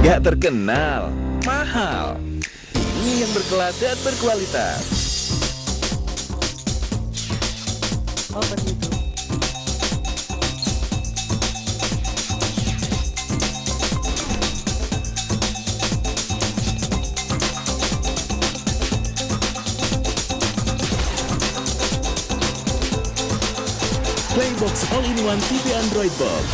Gak terkenal, mahal. Ini yang berkelas dan berkualitas. Oh, begitu. Playbox All-in-One TV Android Box.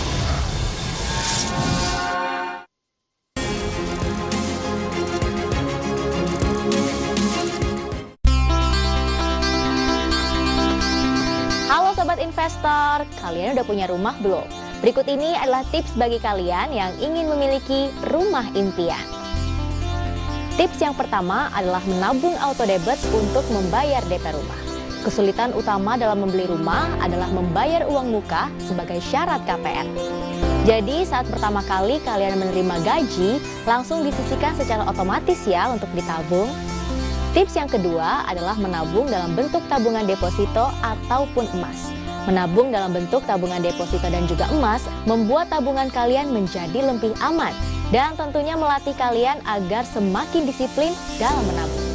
Halo Sobat Investor, kalian udah punya rumah belum? Berikut ini adalah tips bagi kalian yang ingin memiliki rumah impian. Tips yang pertama adalah menabung auto debit untuk membayar DP rumah. Kesulitan utama dalam membeli rumah adalah membayar uang muka sebagai syarat KPR. Jadi saat pertama kali kalian menerima gaji, langsung disisihkan secara otomatis ya untuk ditabung. Tips yang kedua adalah menabung dalam bentuk tabungan deposito ataupun emas. Menabung dalam bentuk tabungan deposito dan juga emas membuat tabungan kalian menjadi lebih aman dan tentunya melatih kalian agar semakin disiplin dalam menabung.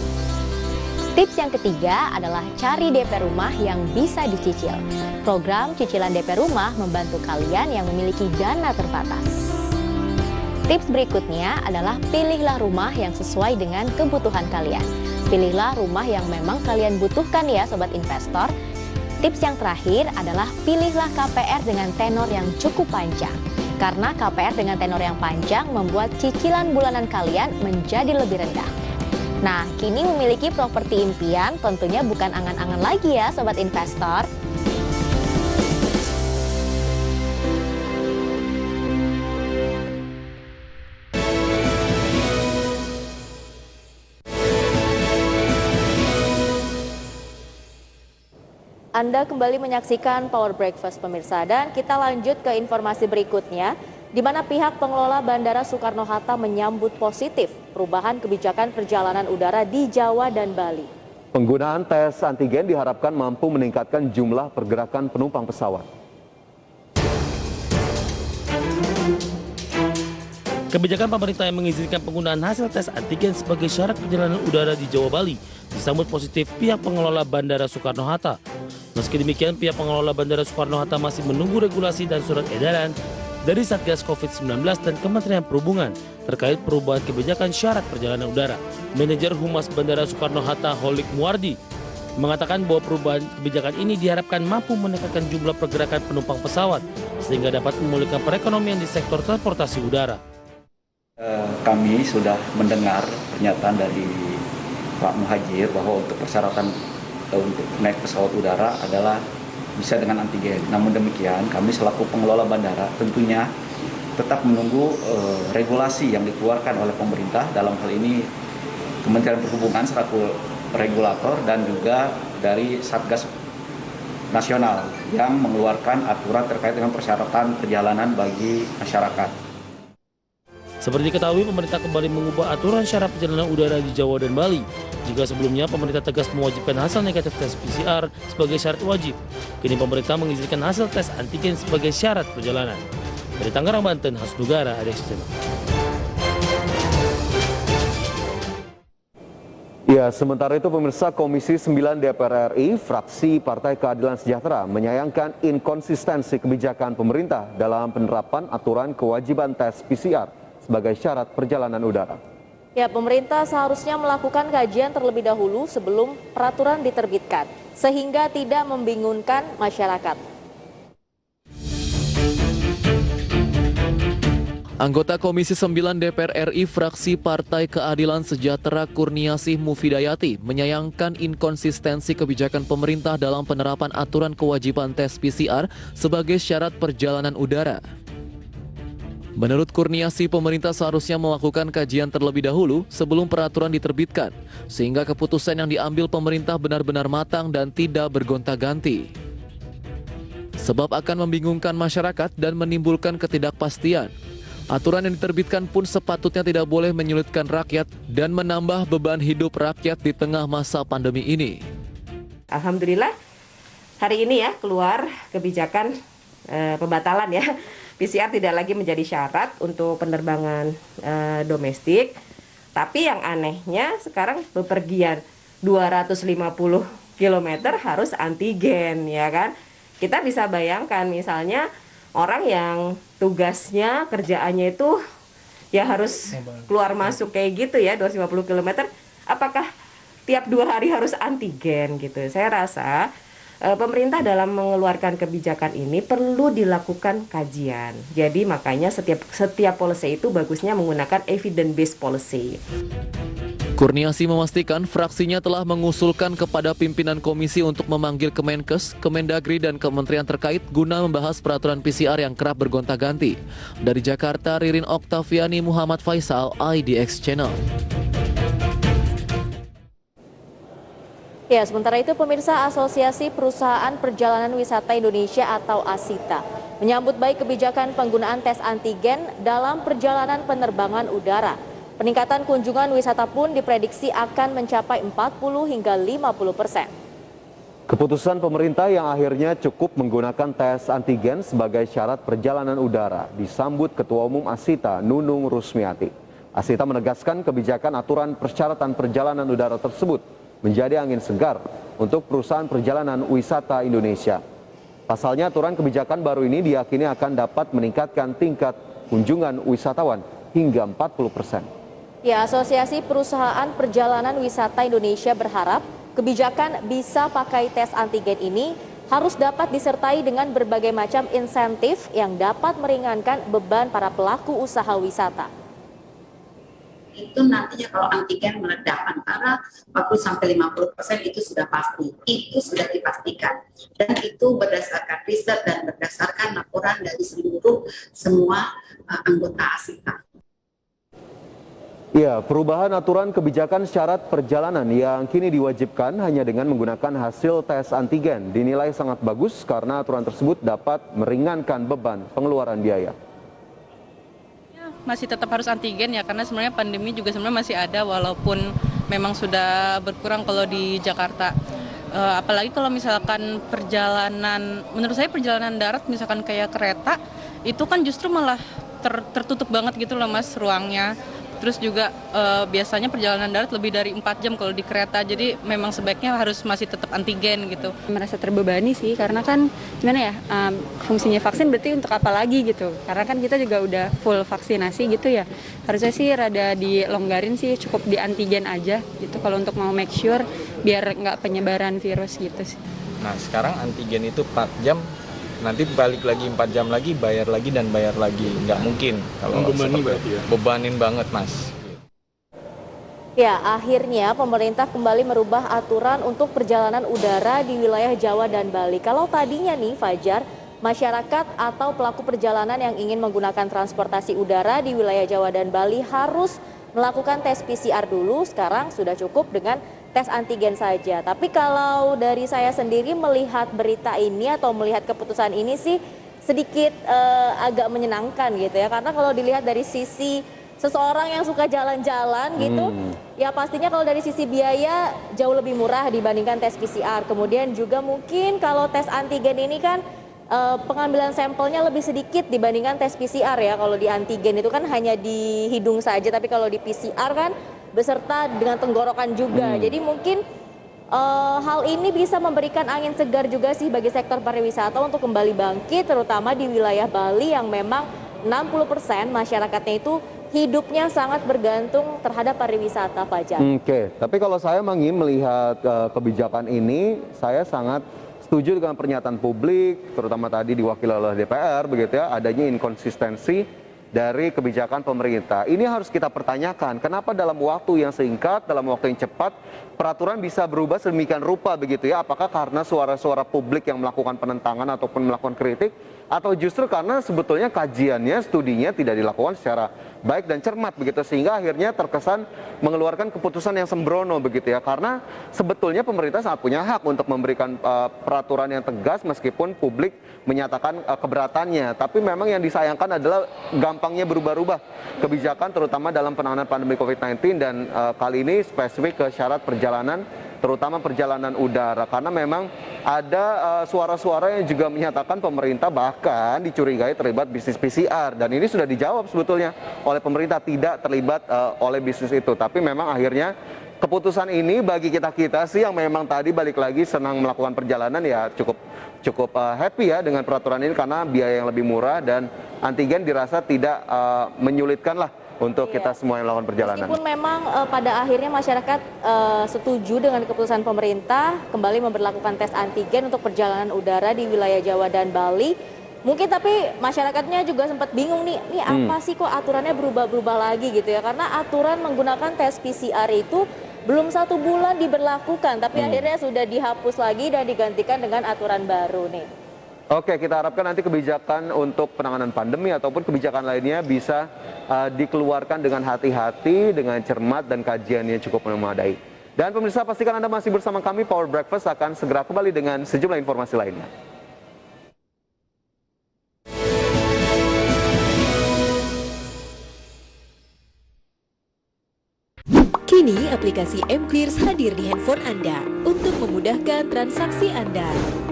Tips yang ketiga adalah cari DP rumah yang bisa dicicil. Program cicilan DP rumah membantu kalian yang memiliki dana terbatas. Tips berikutnya adalah pilihlah rumah yang sesuai dengan kebutuhan kalian. Pilihlah rumah yang memang kalian butuhkan ya Sobat Investor. Tips yang terakhir adalah pilihlah KPR dengan tenor yang cukup panjang. Karena KPR dengan tenor yang panjang membuat cicilan bulanan kalian menjadi lebih rendah. Nah, kini memiliki properti impian tentunya bukan angan-angan lagi ya Sobat Investor. Anda kembali menyaksikan Power Breakfast pemirsa dan kita lanjut ke informasi berikutnya di mana pihak pengelola Bandara Soekarno-Hatta menyambut positif perubahan kebijakan perjalanan udara di Jawa dan Bali. Penggunaan tes antigen diharapkan mampu meningkatkan jumlah pergerakan penumpang pesawat. Kebijakan pemerintah yang mengizinkan penggunaan hasil tes antigen sebagai syarat perjalanan udara di Jawa Bali disambut positif pihak pengelola Bandara Soekarno-Hatta. Meski demikian, pihak pengelola Bandara Soekarno-Hatta masih menunggu regulasi dan surat edaran dari Satgas COVID-19 dan Kementerian Perhubungan terkait perubahan kebijakan syarat perjalanan udara. Manajer Humas Bandara Soekarno-Hatta Holik Muardi mengatakan bahwa perubahan kebijakan ini diharapkan mampu meningkatkan jumlah pergerakan penumpang pesawat sehingga dapat memulihkan perekonomian di sektor transportasi udara. Kami sudah mendengar pernyataan dari Pak Muhajir bahwa untuk persyaratan untuk naik pesawat udara adalah bisa dengan antigen. Namun demikian, kami selaku pengelola bandara tentunya tetap menunggu regulasi yang dikeluarkan oleh pemerintah, dalam hal ini Kementerian Perhubungan selaku regulator dan juga dari Satgas Nasional yang mengeluarkan aturan terkait dengan persyaratan perjalanan bagi masyarakat. Seperti diketahui, pemerintah kembali mengubah aturan syarat perjalanan udara di Jawa dan Bali. Jika sebelumnya pemerintah tegas mewajibkan hasil negatif tes PCR sebagai syarat wajib, kini pemerintah mengizinkan hasil tes antigen sebagai syarat perjalanan. Dari Tangerang, Banten, Hasnugara, Ades Channel. Ya, sementara itu pemirsa, Komisi 9 DPR RI, fraksi Partai Keadilan Sejahtera menyayangkan inkonsistensi kebijakan pemerintah dalam penerapan aturan kewajiban tes PCR sebagai syarat perjalanan udara. Ya, pemerintah seharusnya melakukan kajian terlebih dahulu sebelum peraturan diterbitkan, sehingga tidak membingungkan masyarakat. Anggota Komisi 9 DPR RI fraksi Partai Keadilan Sejahtera Kurniasih Mufidayati menyayangkan inkonsistensi kebijakan pemerintah dalam penerapan aturan kewajiban tes PCR sebagai syarat perjalanan udara. Menurut Kurniasih, pemerintah seharusnya melakukan kajian terlebih dahulu sebelum peraturan diterbitkan, sehingga keputusan yang diambil pemerintah benar-benar matang dan tidak bergonta-ganti. Sebab akan membingungkan masyarakat dan menimbulkan ketidakpastian. Aturan yang diterbitkan pun sepatutnya tidak boleh menyulitkan rakyat dan menambah beban hidup rakyat di tengah masa pandemi ini. Alhamdulillah hari ini ya keluar kebijakan pembatalan ya PCR tidak lagi menjadi syarat untuk penerbangan domestik. Tapi yang anehnya sekarang bepergian 250 km harus antigen, ya kan? Kita bisa bayangkan misalnya orang yang tugasnya, kerjaannya itu ya harus keluar masuk kayak gitu ya, 250 km, apakah tiap 2 hari harus antigen gitu? Saya rasa pemerintah dalam mengeluarkan kebijakan ini perlu dilakukan kajian. Jadi makanya setiap policy itu bagusnya menggunakan evidence based policy. Kurniasih memastikan fraksinya telah mengusulkan kepada pimpinan komisi untuk memanggil Kemenkes, Kemendagri, dan kementerian terkait guna membahas peraturan PCR yang kerap bergonta-ganti. Dari Jakarta, Ririn Oktaviani, Muhammad Faisal, IDX Channel. Ya, sementara itu pemirsa, Asosiasi Perusahaan Perjalanan Wisata Indonesia atau ASITA menyambut baik kebijakan penggunaan tes antigen dalam perjalanan penerbangan udara. Peningkatan kunjungan wisata pun diprediksi akan mencapai 40 hingga 50%. Keputusan pemerintah yang akhirnya cukup menggunakan tes antigen sebagai syarat perjalanan udara disambut Ketua Umum ASITA Nunung Rusmiati. ASITA menegaskan kebijakan aturan persyaratan perjalanan udara tersebut menjadi angin segar untuk perusahaan perjalanan wisata Indonesia. Pasalnya aturan kebijakan baru ini diyakini akan dapat meningkatkan tingkat kunjungan wisatawan hingga 40%. Ya, Asosiasi Perusahaan Perjalanan Wisata Indonesia berharap kebijakan bisa pakai tes antigen ini harus dapat disertai dengan berbagai macam insentif yang dapat meringankan beban para pelaku usaha wisata. Itu nantinya kalau antigen meledak antara 40-50% itu sudah pasti, itu sudah dipastikan, dan itu berdasarkan riset dan berdasarkan laporan dari semua anggota ASITA. Ya, perubahan aturan kebijakan syarat perjalanan yang kini diwajibkan hanya dengan menggunakan hasil tes antigen dinilai sangat bagus karena aturan tersebut dapat meringankan beban pengeluaran biaya. Masih tetap harus antigen ya, karena sebenarnya pandemi juga sebenarnya masih ada walaupun memang sudah berkurang kalau di Jakarta. Apalagi kalau misalkan perjalanan, menurut saya perjalanan darat misalkan kayak kereta itu kan justru malah tertutup banget gitu loh Mas ruangnya. Terus juga biasanya perjalanan darat lebih dari 4 jam kalau di kereta, jadi memang sebaiknya harus masih tetap antigen gitu. Merasa terbebani sih, karena kan gimana ya, fungsinya vaksin berarti untuk apa lagi gitu. Karena kan kita juga udah full vaksinasi gitu ya. Harusnya sih rada dilonggarin sih, cukup di antigen aja gitu kalau untuk mau make sure biar nggak penyebaran virus gitu sih. Nah sekarang antigen itu 4 jam, nanti balik lagi 4 jam lagi, bayar lagi dan bayar lagi. Nggak mungkin kalau bebanin banget Mas. Ya, akhirnya pemerintah kembali merubah aturan untuk perjalanan udara di wilayah Jawa dan Bali. Kalau tadinya nih Fajar, masyarakat atau pelaku perjalanan yang ingin menggunakan transportasi udara di wilayah Jawa dan Bali harus melakukan tes PCR dulu, sekarang sudah cukup dengan tes antigen saja. Tapi kalau dari saya sendiri melihat berita ini atau melihat keputusan ini sih sedikit agak menyenangkan gitu ya. Karena kalau dilihat dari sisi seseorang yang suka jalan-jalan gitu, ya pastinya kalau dari sisi biaya jauh lebih murah dibandingkan tes PCR. Kemudian juga mungkin kalau tes antigen ini kan pengambilan sampelnya lebih sedikit dibandingkan tes PCR ya. Kalau di antigen itu kan hanya di hidung saja, tapi kalau di PCR kan beserta dengan tenggorokan juga. Jadi mungkin hal ini bisa memberikan angin segar juga sih bagi sektor pariwisata untuk kembali bangkit, terutama di wilayah Bali yang memang 60% masyarakatnya itu hidupnya sangat bergantung terhadap pariwisata, Fajar. Oke, tapi kalau saya melihat kebijakan ini, saya sangat setuju dengan pernyataan publik, terutama tadi diwakili oleh DPR, begitu ya, adanya inkonsistensi dari kebijakan pemerintah. Ini harus kita pertanyakan, kenapa dalam waktu yang singkat, dalam waktu yang cepat, peraturan bisa berubah sedemikian rupa begitu ya? Apakah karena suara-suara publik yang melakukan penentangan ataupun melakukan kritik, atau justru karena sebetulnya kajiannya, studinya tidak dilakukan secara baik dan cermat begitu, sehingga akhirnya terkesan mengeluarkan keputusan yang sembrono begitu ya? Karena sebetulnya pemerintah sangat punya hak untuk memberikan peraturan yang tegas meskipun publik menyatakan keberatannya, tapi memang yang disayangkan adalah gampangnya berubah-ubah kebijakan terutama dalam penanganan pandemi COVID-19 dan kali ini spesifik ke syarat perjalanan terutama perjalanan udara, karena memang ada suara-suara yang juga menyatakan pemerintah bahkan dicurigai terlibat bisnis PCR, dan ini sudah dijawab sebetulnya oleh pemerintah tidak terlibat oleh bisnis itu. Tapi memang akhirnya keputusan ini bagi kita sih yang memang tadi balik lagi senang melakukan perjalanan ya cukup happy ya dengan peraturan ini, karena biaya yang lebih murah dan antigen dirasa tidak menyulitkan lah untuk kita semua yang melakukan perjalanan. Meskipun memang pada akhirnya masyarakat setuju dengan keputusan pemerintah kembali memberlakukan tes antigen untuk perjalanan udara di wilayah Jawa dan Bali, mungkin tapi masyarakatnya juga sempat bingung nih apa sih kok aturannya berubah-berubah lagi gitu ya, karena aturan menggunakan tes PCR itu belum 1 bulan diberlakukan, tapi akhirnya sudah dihapus lagi dan digantikan dengan aturan baru nih. Oke, kita harapkan nanti kebijakan untuk penanganan pandemi ataupun kebijakan lainnya bisa dikeluarkan dengan hati-hati, dengan cermat dan kajiannya cukup memadai. Dan pemirsa, pastikan Anda masih bersama kami, Power Breakfast akan segera kembali dengan sejumlah informasi lainnya. Kini aplikasi mClears hadir di handphone Anda untuk memudahkan transaksi Anda.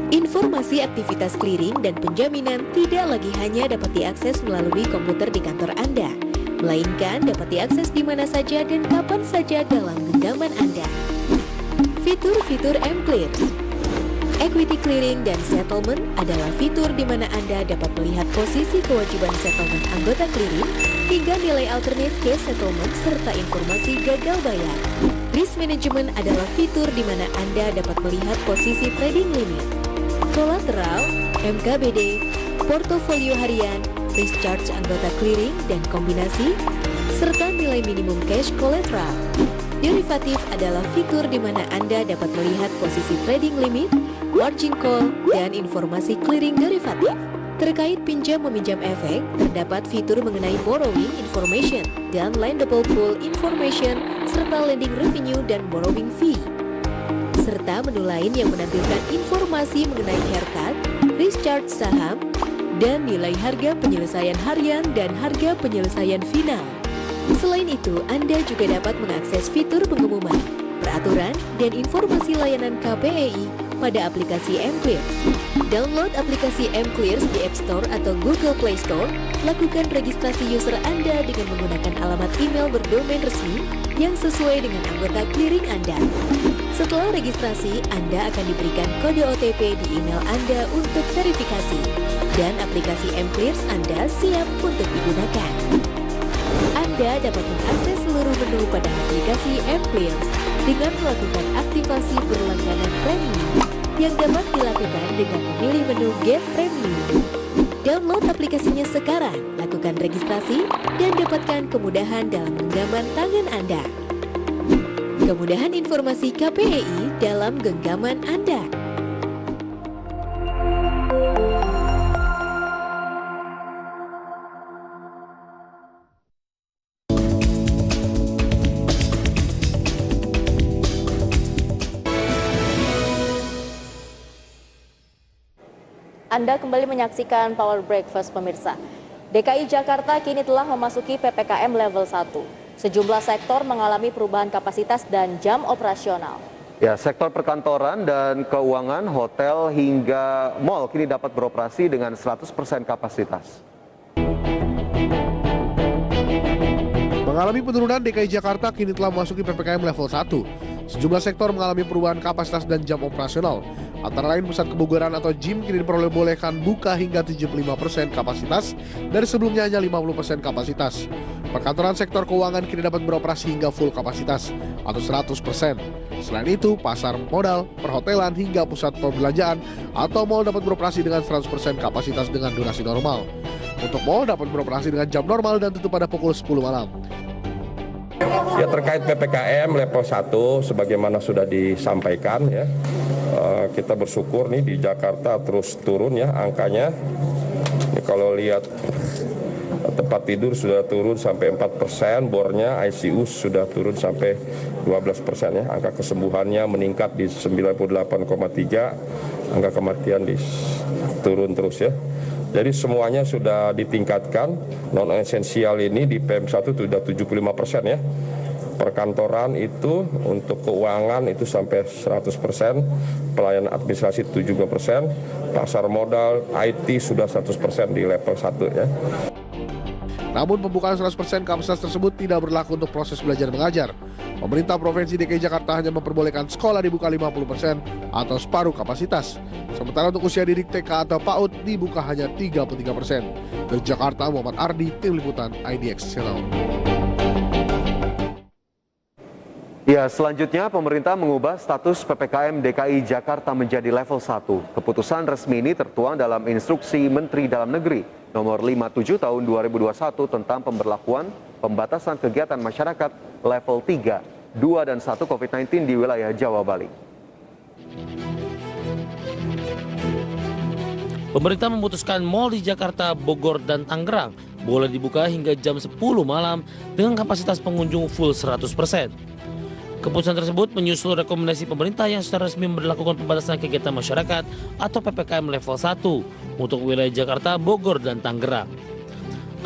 Informasi aktivitas clearing dan penjaminan tidak lagi hanya dapat diakses melalui komputer di kantor Anda, melainkan dapat diakses di mana saja dan kapan saja dalam genggaman Anda. Fitur-fitur mClears. Equity clearing dan settlement adalah fitur di mana Anda dapat melihat posisi kewajiban settlement anggota clearing hingga nilai alternate case settlement serta informasi gagal bayar. Risk management adalah fitur di mana Anda dapat melihat posisi trading limit, kolateral, MKBD, portofolio harian, risk charge anggota clearing dan kombinasi, serta nilai minimum cash collateral. Derivatif adalah fitur di mana Anda dapat melihat posisi trading limit, margin call, dan informasi clearing derivatif. Terkait pinjam-meminjam efek, terdapat fitur mengenai borrowing information dan lendable pool information, serta lending revenue dan borrowing fee. Serta menu lain yang menampilkan informasi mengenai haircut, risk charge saham, dan nilai harga penyelesaian harian dan harga penyelesaian final. Selain itu, Anda juga dapat mengakses fitur pengumuman, peraturan, dan informasi layanan KPEI pada aplikasi mClears. Download aplikasi mClears di App Store atau Google Play Store. Lakukan registrasi user Anda dengan menggunakan alamat email berdomain resmi yang sesuai dengan anggota clearing Anda. Setelah registrasi, Anda akan diberikan kode OTP di email Anda untuk verifikasi. Dan aplikasi mClears Anda siap untuk digunakan. Anda dapat mengakses seluruh menu pada aplikasi mClears dengan melakukan aktivasi berlangganan premium yang dapat dilakukan dengan memilih menu Get Premium. Download aplikasinya sekarang, lakukan registrasi, dan dapatkan kemudahan dalam genggaman tangan Anda. Kemudahan informasi KPEI dalam genggaman Anda. Anda kembali menyaksikan Power Breakfast pemirsa. DKI Jakarta kini telah memasuki PPKM level 1. Sejumlah sektor mengalami perubahan kapasitas dan jam operasional. Ya, sektor perkantoran dan keuangan, hotel hingga mal kini dapat beroperasi dengan 100% kapasitas. Mengalami penurunan, DKI Jakarta kini telah memasuki PPKM level 1. Sejumlah sektor mengalami perubahan kapasitas dan jam operasional. Antara lain pusat kebugaran atau gym kini diperbolehkan buka hingga 75% kapasitas dari sebelumnya hanya 50% kapasitas. Perkantoran sektor keuangan kini dapat beroperasi hingga full kapasitas atau 100%. Selain itu, pasar modal, perhotelan hingga pusat perbelanjaan atau mal dapat beroperasi dengan 100% kapasitas dengan durasi normal. Untuk mal dapat beroperasi dengan jam normal dan tutup pada pukul 10 malam. Ya, terkait PPKM level 1 sebagaimana sudah disampaikan ya, kita bersyukur nih di Jakarta terus turun ya angkanya. Ini kalau lihat tempat tidur sudah turun sampai 4%, bornya ICU sudah turun sampai 12% ya. Angka kesembuhannya meningkat di 98,3, angka kematian turun terus ya. Jadi semuanya sudah ditingkatkan, non esensial ini di PM1 sudah 75% ya. perkantoran itu untuk keuangan itu sampai 100%, pelayanan administrasi 70%, pasar modal, IT sudah 100% di level 1 ya. Namun pembukaan 100% kapasitas tersebut tidak berlaku untuk proses belajar mengajar. Pemerintah Provinsi DKI Jakarta hanya memperbolehkan sekolah dibuka 50% atau separuh kapasitas. Sementara untuk usia didik TK atau PAUD dibuka hanya 33%. Dari Jakarta, Muhammad Ardi, Tim Liputan IDX Channel. Ya, selanjutnya pemerintah mengubah status PPKM DKI Jakarta menjadi level 1. Keputusan resmi ini tertuang dalam Instruksi Menteri Dalam Negeri nomor 57 tahun 2021 tentang pemberlakuan pembatasan kegiatan masyarakat level 3, 2, dan 1 COVID-19 di wilayah Jawa Bali. Pemerintah memutuskan mal di Jakarta, Bogor, dan Tangerang boleh dibuka hingga jam 10 malam dengan kapasitas pengunjung full 100%. Keputusan tersebut menyusul rekomendasi pemerintah yang secara resmi memberlakukan pembatasan kegiatan masyarakat atau PPKM level 1 untuk wilayah Jakarta, Bogor, dan Tangerang.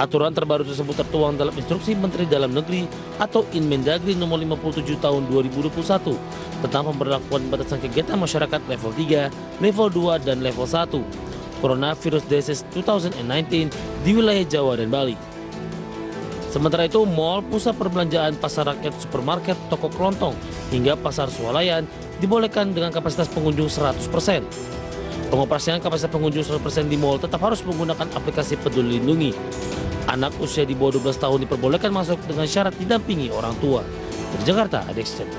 Aturan terbaru tersebut tertuang dalam Instruksi Menteri Dalam Negeri atau Inmendagri nomor 57 tahun 2021 tentang pemberlakuan pembatasan kegiatan masyarakat level 3, level 2, dan level 1 Coronavirus Disease 2019 di wilayah Jawa dan Bali. Sementara itu, mal, pusat perbelanjaan, pasar rakyat, supermarket, toko kelontong, hingga pasar swalayan dibolehkan dengan kapasitas pengunjung 100%. Pengoperasian kapasitas pengunjung 100% di mal tetap harus menggunakan aplikasi Peduli Lindungi. Anak usia di bawah 12 tahun diperbolehkan masuk dengan syarat didampingi orang tua. Dari Jakarta, IDX Channel.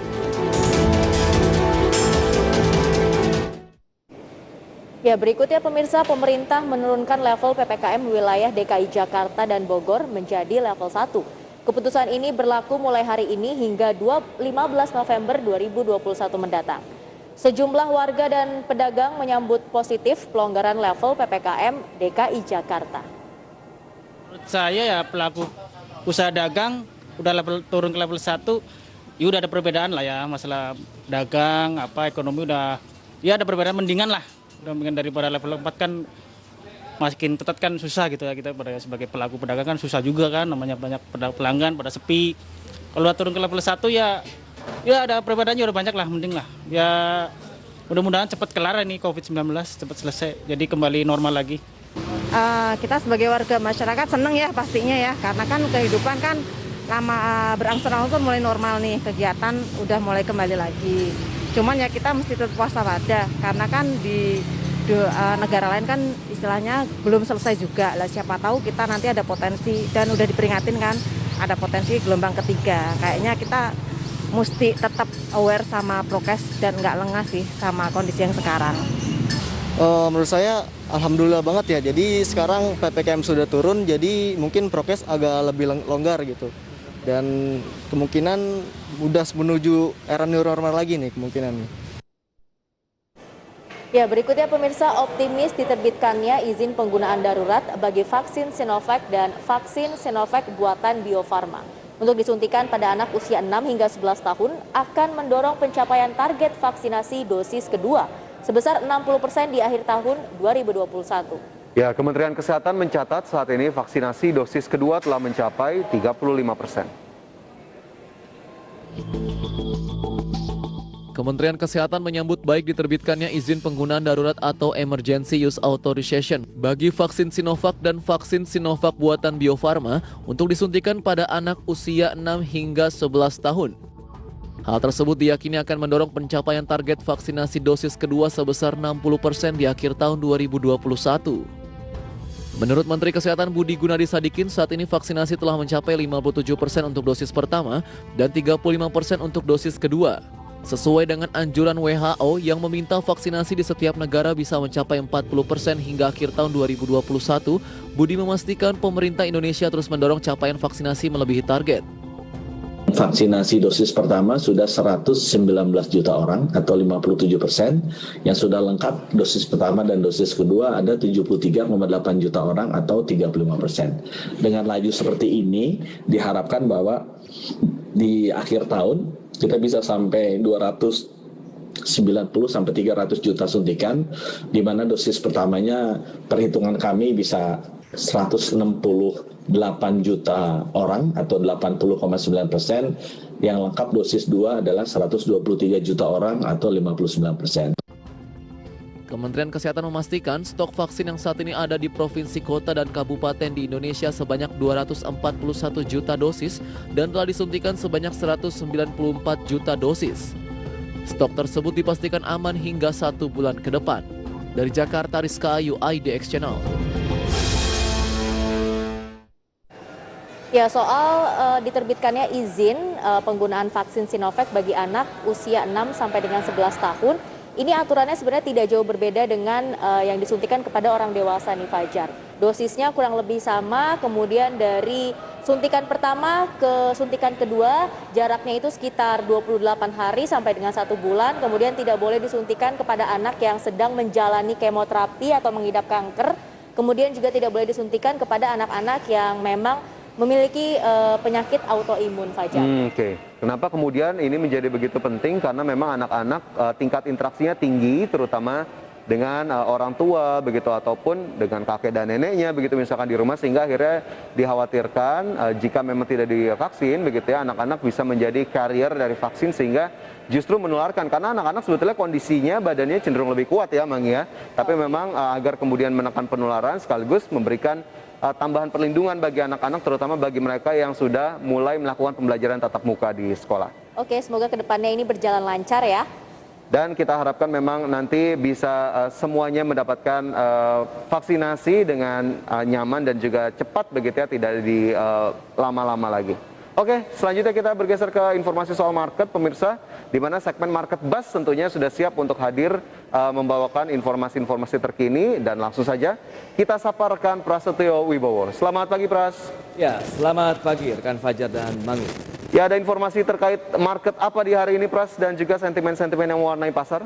Ya, berikutnya pemirsa, pemerintah menurunkan level PPKM wilayah DKI Jakarta dan Bogor menjadi level 1. Keputusan ini berlaku mulai hari ini hingga 15 November 2021 mendatang. Sejumlah warga dan pedagang menyambut positif pelonggaran level PPKM DKI Jakarta. Menurut saya ya pelaku usaha dagang udah turun ke level 1, ya udah ada perbedaan lah ya, masalah dagang, ekonomi udah, ya ada perbedaan, mendingan lah. Udah mungkin daripada level 4 kan makin ketat kan susah gitu ya, kita sebagai pelaku pedagang kan susah juga kan, namanya banyak pelanggan pada sepi. Kalau udah turun ke level 1 ya ada perbedaannya udah banyak lah, mending lah. Ya mudah-mudahan cepat kelar ini COVID-19, cepat selesai, jadi kembali normal lagi. Kita sebagai warga masyarakat seneng ya pastinya ya, karena kan kehidupan kan lama berangsur-angsur mulai normal nih, kegiatan udah mulai kembali lagi. Cuman ya kita mesti tetap waspada, karena kan di negara lain kan istilahnya belum selesai juga lah, siapa tahu kita nanti ada potensi, dan udah diperingatin kan ada potensi gelombang ketiga. Kayaknya kita mesti tetap aware sama prokes dan nggak lengah sih sama kondisi yang sekarang. Menurut saya alhamdulillah banget ya, jadi sekarang PPKM sudah turun, jadi mungkin prokes agak lebih longgar gitu. Dan kemungkinan udah menuju era new normal lagi nih kemungkinan. Ya, berikutnya pemirsa, optimis diterbitkannya izin penggunaan darurat bagi vaksin Sinovac dan vaksin Sinovac buatan Bio Farma untuk disuntikan pada anak usia 6 hingga 11 tahun akan mendorong pencapaian target vaksinasi dosis kedua sebesar 60% di akhir tahun 2021. Ya, Kementerian Kesehatan mencatat saat ini vaksinasi dosis kedua telah mencapai 35%. Kementerian Kesehatan menyambut baik diterbitkannya izin penggunaan darurat atau Emergency Use Authorization bagi vaksin Sinovac dan vaksin Sinovac buatan Bio Farma untuk disuntikan pada anak usia 6 hingga 11 tahun. Hal tersebut diyakini akan mendorong pencapaian target vaksinasi dosis kedua sebesar 60% di akhir tahun 2021. Menurut Menteri Kesehatan Budi Gunadi Sadikin, saat ini vaksinasi telah mencapai 57% untuk dosis pertama dan 35% untuk dosis kedua. Sesuai dengan anjuran WHO yang meminta vaksinasi di setiap negara bisa mencapai 40% hingga akhir tahun 2021, Budi memastikan pemerintah Indonesia terus mendorong capaian vaksinasi melebihi target. Vaksinasi dosis pertama sudah 119 juta orang atau 57%, yang sudah lengkap dosis pertama dan dosis kedua ada 73,8 juta orang atau 35%. Dengan laju seperti ini diharapkan bahwa di akhir tahun kita bisa sampai 290 sampai 300 juta suntikan, di mana dosis pertamanya perhitungan kami bisa 168 juta orang atau 80,9%. Yang lengkap dosis 2 adalah 123 juta orang atau 59%. Kementerian Kesehatan memastikan stok vaksin yang saat ini ada di provinsi, kota, dan kabupaten di Indonesia sebanyak 241 juta dosis dan telah disuntikan sebanyak 194 juta dosis. Stok tersebut dipastikan aman hingga 1 bulan ke depan. Dari Jakarta, Rizka Ayu, IDX Channel. Ya, soal diterbitkannya izin penggunaan vaksin Sinovac bagi anak usia 6 sampai dengan 11 tahun. Ini aturannya sebenarnya tidak jauh berbeda dengan yang disuntikan kepada orang dewasa nih, Fajar. Dosisnya kurang lebih sama, kemudian dari suntikan pertama ke suntikan kedua jaraknya itu sekitar 28 hari sampai dengan 1 bulan. Kemudian tidak boleh disuntikan kepada anak yang sedang menjalani kemoterapi atau mengidap kanker. Kemudian juga tidak boleh disuntikan kepada anak-anak yang memang memiliki penyakit autoimun, Fajar. Oke. Kenapa kemudian ini menjadi begitu penting? Karena memang anak-anak tingkat interaksinya tinggi, terutama dengan orang tua begitu ataupun dengan kakek dan neneknya begitu misalkan di rumah, sehingga akhirnya dikhawatirkan jika memang tidak divaksin begitu ya, anak-anak bisa menjadi carrier dari vaksin sehingga justru menularkan, karena anak-anak sebetulnya kondisinya badannya cenderung lebih kuat ya, Mang ya. Tapi memang agar kemudian menekan penularan sekaligus memberikan tambahan perlindungan bagi anak-anak, terutama bagi mereka yang sudah mulai melakukan pembelajaran tatap muka di sekolah. Oke, semoga kedepannya ini berjalan lancar ya. Dan kita harapkan memang nanti bisa semuanya mendapatkan vaksinasi dengan nyaman dan juga cepat begitu ya, tidak di lama-lama lagi. Oke, selanjutnya kita bergeser ke informasi soal market, pemirsa, di mana segmen Market Buzz tentunya sudah siap untuk hadir membawakan informasi-informasi terkini, dan langsung saja kita sapa rekan Prasetyo Wibowo. Selamat pagi, Pras. Ya, selamat pagi rekan Fajar dan Mangi. Ya, ada informasi terkait market apa di hari ini, Pras, dan juga sentimen-sentimen yang mewarnai pasar?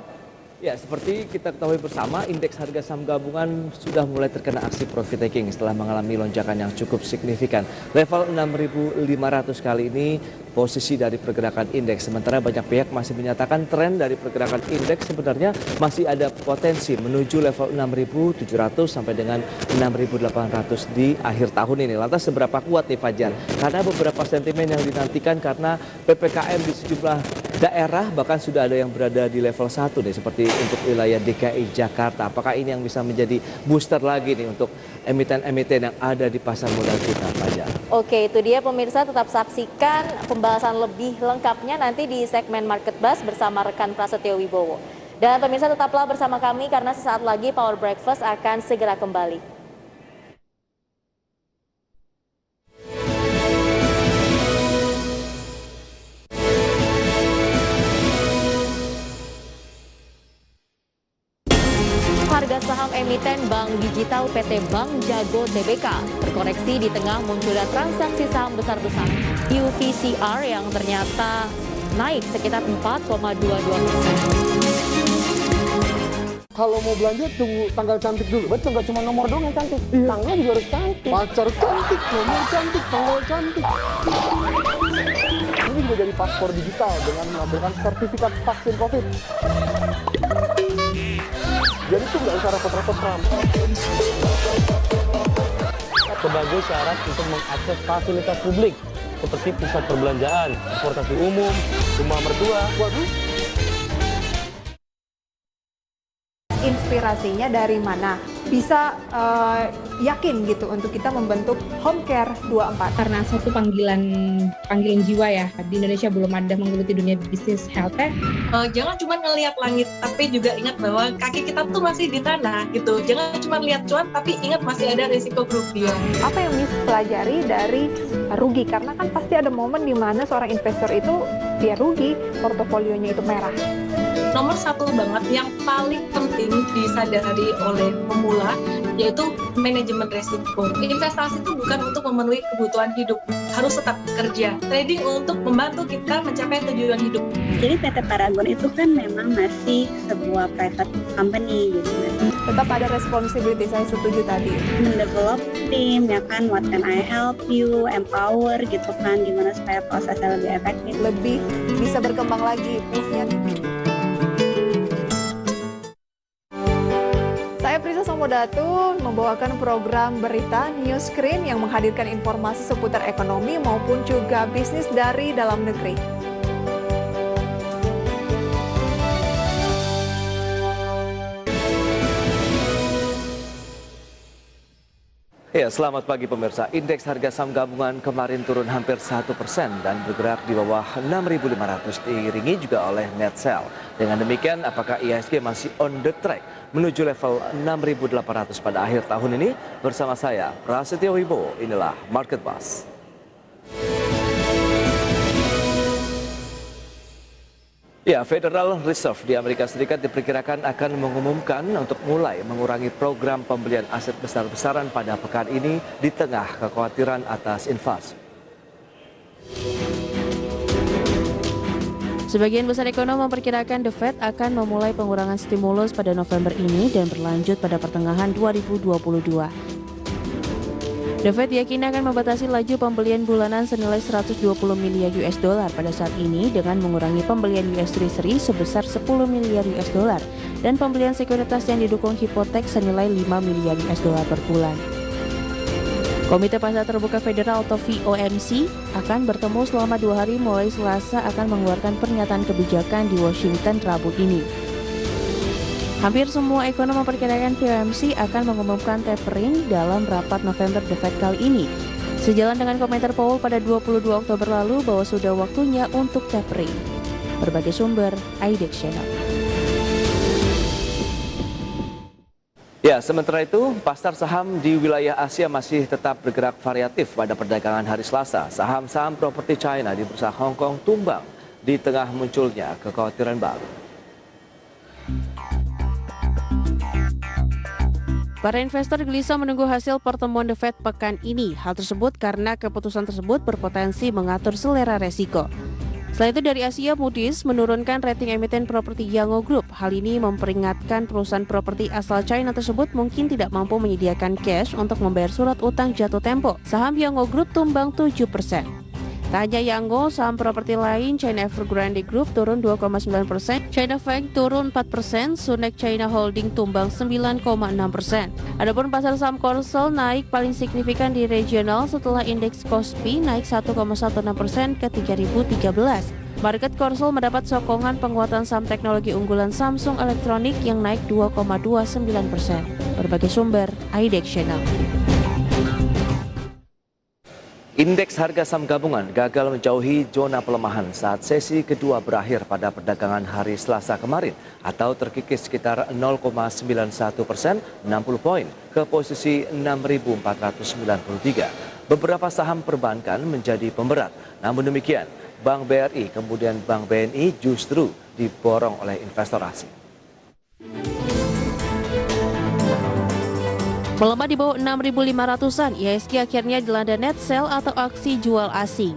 Ya, seperti kita ketahui bersama, indeks harga saham gabungan sudah mulai terkena aksi profit taking setelah mengalami lonjakan yang cukup signifikan. Level 6.500 kali ini posisi dari pergerakan indeks. Sementara banyak pihak masih menyatakan tren dari pergerakan indeks sebenarnya masih ada potensi menuju level 6.700 sampai dengan 6.800 di akhir tahun ini. Lantas seberapa kuat nih Fajar? Karena beberapa sentimen yang dinantikan karena PPKM di sejumlah daerah bahkan sudah ada yang berada di level 1 nih, seperti untuk wilayah DKI Jakarta. Apakah ini yang bisa menjadi booster lagi nih untuk emiten-emiten yang ada di pasar modal kita, Fajar? Oke, itu dia pemirsa, tetap saksikan pembahasan lebih lengkapnya nanti di segmen Market Buzz bersama rekan Prasetyo Wibowo. Dan pemirsa tetaplah bersama kami karena sesaat lagi Power Breakfast akan segera kembali. Harga saham emiten Bank Digital PT Bank Jago Tbk terkoreksi di tengah munculnya transaksi saham besar-besaran UVCR yang ternyata naik sekitar 4,22%. Kalau mau belanja tunggu tanggal cantik dulu. Betul, gak cuma nomor doang yang cantik, tanggal juga harus cantik. Pacar cantik, nomor cantik, tanggal cantik. Ini juga jadi paspor digital dengan menampilkan sertifikat vaksin COVID. Jadi itu nggak usah repot-repot, Pram. Sebagai syarat untuk mengakses fasilitas publik seperti pusat perbelanjaan, transportasi umum, rumah mertua. Waduh. Inspirasinya dari mana? Bisa yakin gitu untuk kita membentuk Home Care 24. Karena satu panggilan jiwa ya, di Indonesia belum ada menggeluti dunia bisnis health tech. Jangan cuma ngelihat langit, tapi juga ingat bahwa kaki kita tuh masih di tanah gitu. Jangan cuma lihat cuan, tapi ingat masih ada risiko kerugian. Apa yang bisa pelajari dari rugi? Karena kan pasti ada momen di mana seorang investor itu dia rugi, portofolionya itu merah. Nomor satu banget yang paling penting disadari oleh pemula yaitu manajemen resiko. Investasi itu bukan untuk memenuhi kebutuhan hidup, harus tetap kerja. Trading untuk membantu kita mencapai tujuan hidup. Jadi PT Paragon itu kan memang masih sebuah private company gitu. Tetap ada responsibility, saya setuju tadi. Mendevelop tim, ya kan, what can I help you, empower gitu kan, gimana supaya prosesnya lebih efektif. Lebih bisa berkembang lagi, move-nya. Saya Prisa Samudra Modatu membawakan program berita News Screen yang menghadirkan informasi seputar ekonomi maupun juga bisnis dari dalam negeri. Ya, selamat pagi pemirsa. Indeks harga saham gabungan kemarin turun hampir 1% dan bergerak di bawah 6.500 diiringi juga oleh net sell. Dengan demikian, apakah IHSG masih on the track menuju level 6.800 pada akhir tahun ini? Bersama saya, Prasetyo Wibowo, inilah Market Buzz. Ya, Federal Reserve di Amerika Serikat diperkirakan akan mengumumkan untuk mulai mengurangi program pembelian aset besar-besaran pada pekan ini di tengah kekhawatiran atas inflasi. Sebagian besar ekonom memperkirakan The Fed akan memulai pengurangan stimulus pada November ini dan berlanjut pada pertengahan 2022. The Fed yakini akan membatasi laju pembelian bulanan senilai 120 miliar US dollar pada saat ini dengan mengurangi pembelian US Treasury sebesar 10 miliar US dollar dan pembelian sekuritas yang didukung hipotek senilai 5 miliar US dollar per bulan. Komite Pasar Terbuka Federal atau FOMC akan bertemu selama 2 hari mulai Selasa akan mengeluarkan pernyataan kebijakan di Washington Rabu ini. Hampir semua ekonom memperkirakan FOMC akan mengumumkan tapering dalam rapat November The Fed kali ini. Sejalan dengan komentar Powell pada 22 Oktober lalu bahwa sudah waktunya untuk tapering. Berbagai sumber, IDEX Channel. Ya, sementara itu, pasar saham di wilayah Asia masih tetap bergerak variatif pada perdagangan hari Selasa. Saham-saham properti China di bursa Hong Kong tumbang di tengah munculnya kekhawatiran baru. Para investor gelisah menunggu hasil pertemuan The Fed pekan ini. Hal tersebut karena keputusan tersebut berpotensi mengatur selera resiko. Selain itu dari Asia, Moody's menurunkan rating emiten properti Yangon Group. Hal ini memperingatkan perusahaan properti asal China tersebut mungkin tidak mampu menyediakan cash untuk membayar surat utang jatuh tempo. Saham Yangon Group tumbang 7%. Tak hanya Yangon, saham properti lain China Evergrande Group turun 2,9%, China Feng turun 4%, Sunex China Holding tumbang 9,6%. Adapun pasar saham Korsel naik paling signifikan di regional setelah indeks Kospi naik 1,16% ke 3.013. Market Korsel mendapat sokongan penguatan saham teknologi unggulan Samsung Elektronik yang naik 2,29%. Berbagai sumber, IDEX Channel. Indeks harga saham gabungan gagal menjauhi zona pelemahan saat sesi kedua berakhir pada perdagangan hari Selasa kemarin atau terkikis sekitar 0,91%, 60 poin ke posisi 6.493. Beberapa saham perbankan menjadi pemberat. Namun demikian, Bank BRI kemudian Bank BNI justru diborong oleh investor asing. Melemah di bawah 6.500-an, IHSG akhirnya dilanda net sell atau aksi jual asing.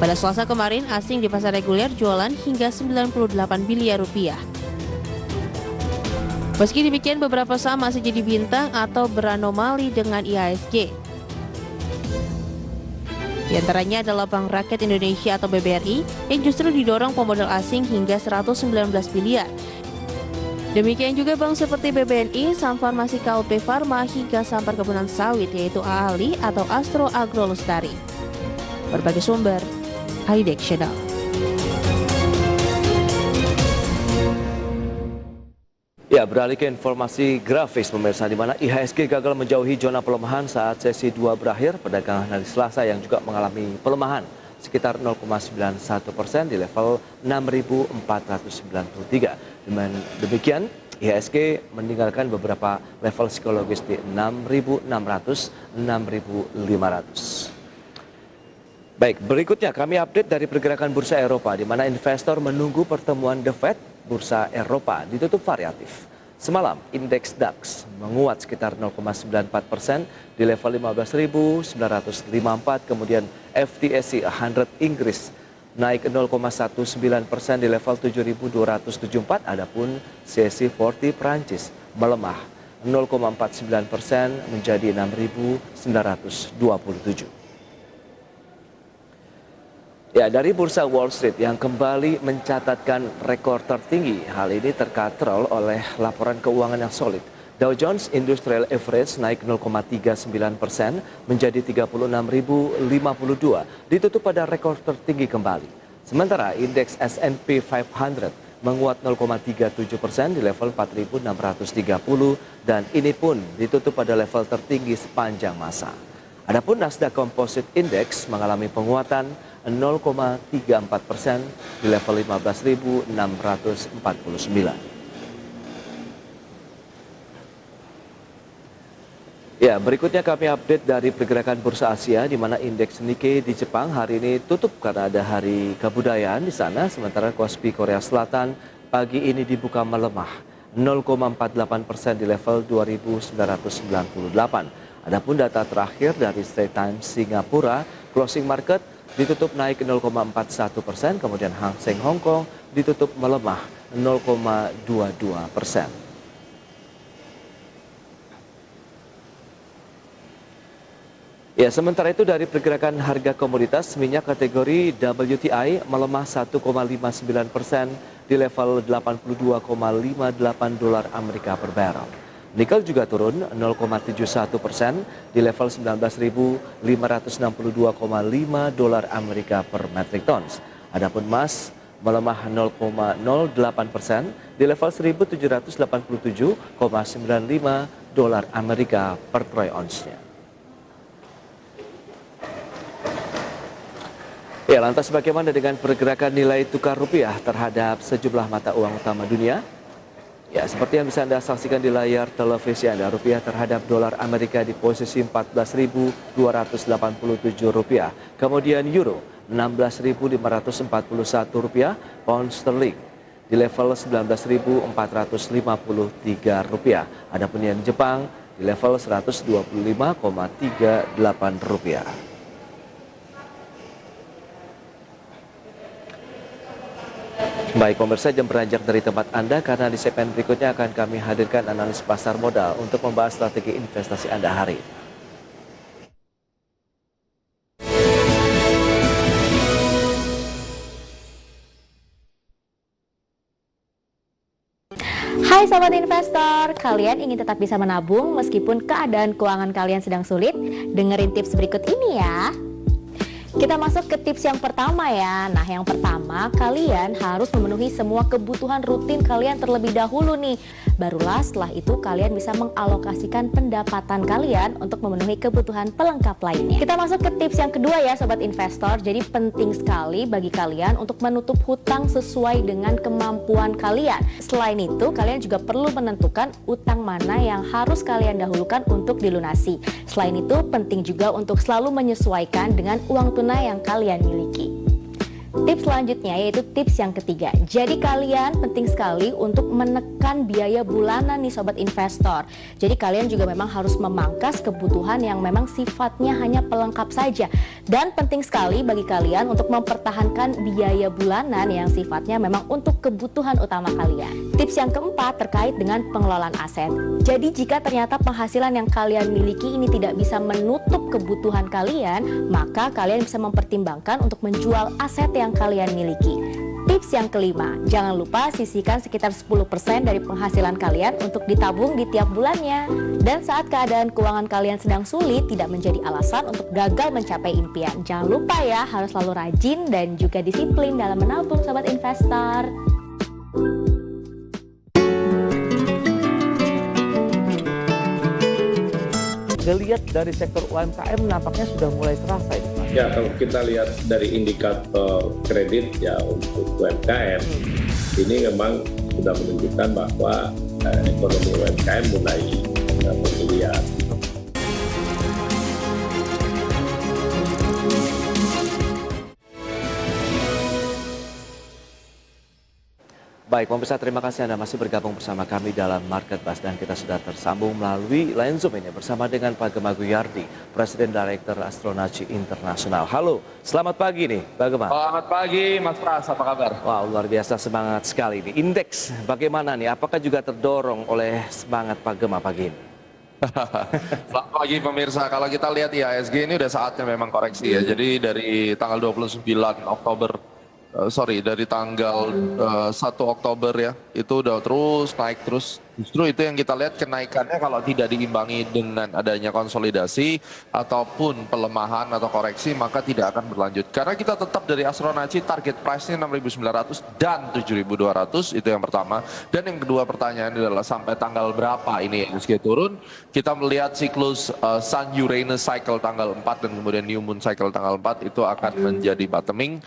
Pada Selasa kemarin, asing di pasar reguler jualan hingga 98 biliar rupiah. Meski demikian, beberapa saham masih jadi bintang atau beranomali dengan IHSG. Di antaranya adalah Bank Rakyat Indonesia atau BBRI yang justru didorong pemodal asing hingga 119 biliar. Demikian juga bank seperti BBNI, saham farmasi KLP Pharma hingga saham perkebunan sawit yaitu AALI atau Astro Agro Lestari. Berbagai sumber, IDEX Channel. Ya, beralih ke informasi grafis pemirsa di mana IHSG gagal menjauhi zona pelemahan saat sesi 2 berakhir perdagangan hari Selasa yang juga mengalami pelemahan sekitar 0,91% di level 6.493. Dengan demikian, IHSG meninggalkan beberapa level psikologis di 6.600, 6.500. Baik, berikutnya kami update dari pergerakan bursa Eropa di mana investor menunggu pertemuan The Fed. Bursa Eropa ditutup variatif. Semalam, indeks DAX menguat sekitar 0,94% di level 15.954, kemudian FTSE 100 Inggris naik 0,19% di level 7.274, adapun CAC 40 Prancis melemah 0,49% menjadi 6.927. Ya, dari Bursa Wall Street yang kembali mencatatkan rekor tertinggi. Hal ini terkatrol oleh laporan keuangan yang solid. Dow Jones Industrial Average naik 0,39% menjadi 36.052, ditutup pada rekor tertinggi kembali. Sementara indeks S&P 500 menguat 0,37% di level 4.630 dan ini pun ditutup pada level tertinggi sepanjang masa. Adapun Nasdaq Composite Index mengalami penguatan 0,34% di level 15.649. Ya, berikutnya kami update dari pergerakan bursa Asia, di mana indeks Nikkei di Jepang hari ini tutup karena ada hari kebudayaan di sana, sementara Kospi Korea Selatan pagi ini dibuka melemah 0,48% di level 2.998. Adapun data terakhir dari Straits Times Singapura, closing market ditutup naik 0,41%, kemudian Hang Seng Hong Kong ditutup melemah 0,22%. Ya, sementara itu dari pergerakan harga komoditas, minyak kategori WTI melemah 1,59% di level 82,58 dolar Amerika per barrel. Nikel juga turun 0,71% di level 19.562,5 dolar Amerika per metric tons. Adapun emas melemah 0,08% di level 1.787,95 dolar Amerika per troy ounce-nya. Ya, lantas bagaimana dengan pergerakan nilai tukar rupiah terhadap sejumlah mata uang utama dunia? Ya, seperti yang bisa Anda saksikan di layar televisi Anda, rupiah terhadap dolar Amerika di posisi 14.287 rupiah. Kemudian euro 16.541 rupiah, pound sterling di level 19.453 rupiah. Adapun yen Jepang di level 125,38 rupiah. Baik pemirsa, jam beranjak dari tempat Anda karena di segmen berikutnya akan kami hadirkan analis pasar modal untuk membahas strategi investasi Anda hari ini. Hai Sobat Investor, kalian ingin tetap bisa menabung meskipun keadaan keuangan kalian sedang sulit? Dengerin tips berikut ini ya. Kita masuk ke tips yang pertama ya. Nah, yang pertama, kalian harus memenuhi semua kebutuhan rutin kalian terlebih dahulu nih. Barulah setelah itu kalian bisa mengalokasikan pendapatan kalian untuk memenuhi kebutuhan pelengkap lainnya. Kita masuk ke tips yang kedua ya Sobat Investor. Jadi penting sekali bagi kalian untuk menutup hutang sesuai dengan kemampuan kalian. Selain itu, kalian juga perlu menentukan utang mana yang harus kalian dahulukan untuk dilunasi. Selain itu, penting juga untuk selalu menyesuaikan dengan uang tunai yang kalian miliki. Tips selanjutnya yaitu tips yang ketiga. Jadi kalian penting sekali untuk menekan biaya bulanan nih Sobat Investor. Jadi kalian juga memang harus memangkas kebutuhan yang memang sifatnya hanya pelengkap saja. Dan penting sekali bagi kalian untuk mempertahankan biaya bulanan yang sifatnya memang untuk kebutuhan utama kalian. Tips yang keempat terkait dengan pengelolaan aset. Jadi jika ternyata penghasilan yang kalian miliki ini tidak bisa menutup kebutuhan kalian, maka kalian bisa mempertimbangkan untuk menjual aset yang kalian miliki. Tips yang kelima, jangan lupa sisihkan sekitar 10% dari penghasilan kalian untuk ditabung di tiap bulannya. Dan saat keadaan keuangan kalian sedang sulit, tidak menjadi alasan untuk gagal mencapai impian. Jangan lupa ya, harus selalu rajin dan juga disiplin dalam menabung Sobat Investor. Dilihat dari sektor UMKM nampaknya sudah mulai terasa ini. Ya, kalau kita lihat dari indikator kredit ya untuk UMKM, ini memang sudah menunjukkan bahwa ekonomi UMKM mulai bergeliat. Baik, pemirsa, terima kasih Anda masih bergabung bersama kami dalam Market Buzz dan kita sudah tersambung melalui line Zoom ini bersama dengan Pak Gemma Guyardi, Presiden Director Astronaci Internasional. Halo, selamat pagi nih Pak Gemma. Selamat pagi Mas Pras, apa kabar? Wah, luar biasa, semangat sekali ini. Indeks bagaimana nih? Apakah juga terdorong oleh semangat Pak Gemma pagi ini? Selamat pagi pemirsa, kalau kita lihat IHSG ini udah saatnya memang koreksi ya. Jadi dari tanggal 29 Oktober, dari tanggal 1 Oktober ya, itu udah terus naik terus. Justru itu yang kita lihat kenaikannya kalau tidak diimbangi dengan adanya konsolidasi ataupun pelemahan atau koreksi maka tidak akan berlanjut. Karena kita tetap dari Astronaci target price-nya 6.900 dan 7.200 itu yang pertama. Dan yang kedua pertanyaan adalah sampai tanggal berapa ini IHSG turun. Kita melihat siklus Sun Uranus cycle tanggal 4 dan kemudian New Moon cycle tanggal 4 itu akan menjadi bottoming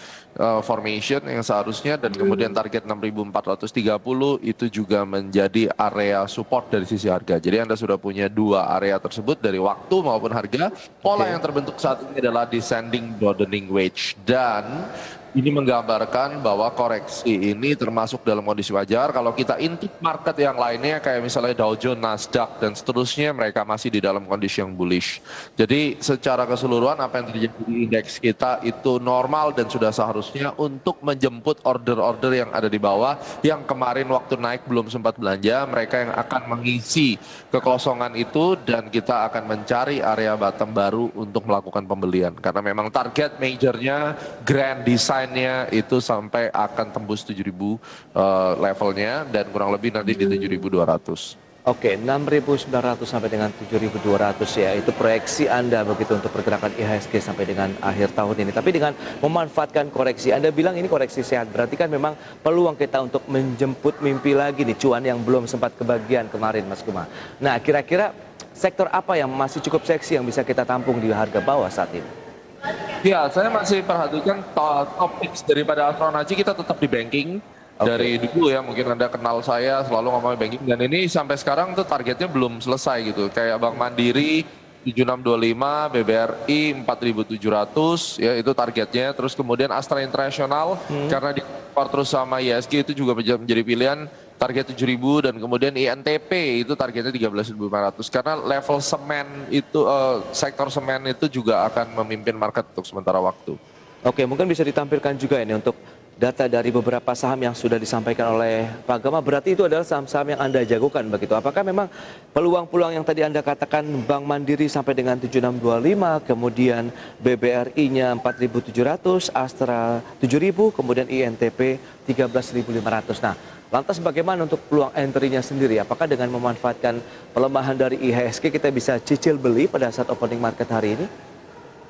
formation yang seharusnya, dan kemudian target 6.430 itu juga menjadi area support dari sisi harga. Jadi Anda sudah punya dua area tersebut dari waktu maupun harga. Pola yang terbentuk saat ini adalah descending broadening wedge, dan ini menggambarkan bahwa koreksi ini termasuk dalam kondisi wajar. Kalau kita intip market yang lainnya kayak misalnya Dow Jones, Nasdaq dan seterusnya, mereka masih di dalam kondisi yang bullish. Jadi secara keseluruhan apa yang terjadi di indeks kita itu normal dan sudah seharusnya untuk menjemput order-order yang ada di bawah yang kemarin waktu naik belum sempat belanja. Mereka yang akan mengisi kekosongan itu dan kita akan mencari area bottom baru untuk melakukan pembelian. Karena memang target majornya grand design itu sampai akan tembus 7.000 levelnya dan kurang lebih nanti di 7.200. Oke, 6.900 sampai dengan 7.200 ya, itu proyeksi Anda begitu untuk pergerakan IHSG sampai dengan akhir tahun ini. Tapi dengan memanfaatkan koreksi, Anda bilang ini koreksi sehat, berarti kan memang peluang kita untuk menjemput mimpi lagi nih, cuan yang belum sempat kebagian kemarin Mas Kuma. Nah, kira-kira sektor apa yang masih cukup seksi yang bisa kita tampung di harga bawah saat ini? Ya, saya masih perhatikan topik daripada Astronaci kita tetap di banking. Dari dulu ya, mungkin Anda kenal saya selalu ngomongin banking, dan ini sampai sekarang tuh targetnya belum selesai gitu. Kayak Bank Mandiri 7625, BBRI 4700 ya, itu targetnya. Terus kemudian Astra International karena di terus sama IHSG itu juga menjadi pilihan, target 7.000, dan kemudian INTP itu targetnya 13.500 karena level semen itu sektor semen itu juga akan memimpin market untuk sementara waktu. Oke, mungkin bisa ditampilkan juga ini untuk data dari beberapa saham yang sudah disampaikan oleh Pak Gama. Berarti itu adalah saham-saham yang Anda jagokan begitu. Apakah memang peluang-peluang yang tadi Anda katakan, Bank Mandiri sampai dengan 7625, kemudian BBRI-nya 4.700, Astra 7.000, kemudian INTP 13.500. Nah, lantas bagaimana untuk peluang entry-nya sendiri? Apakah dengan memanfaatkan pelemahan dari IHSG kita bisa cicil beli pada saat opening market hari ini?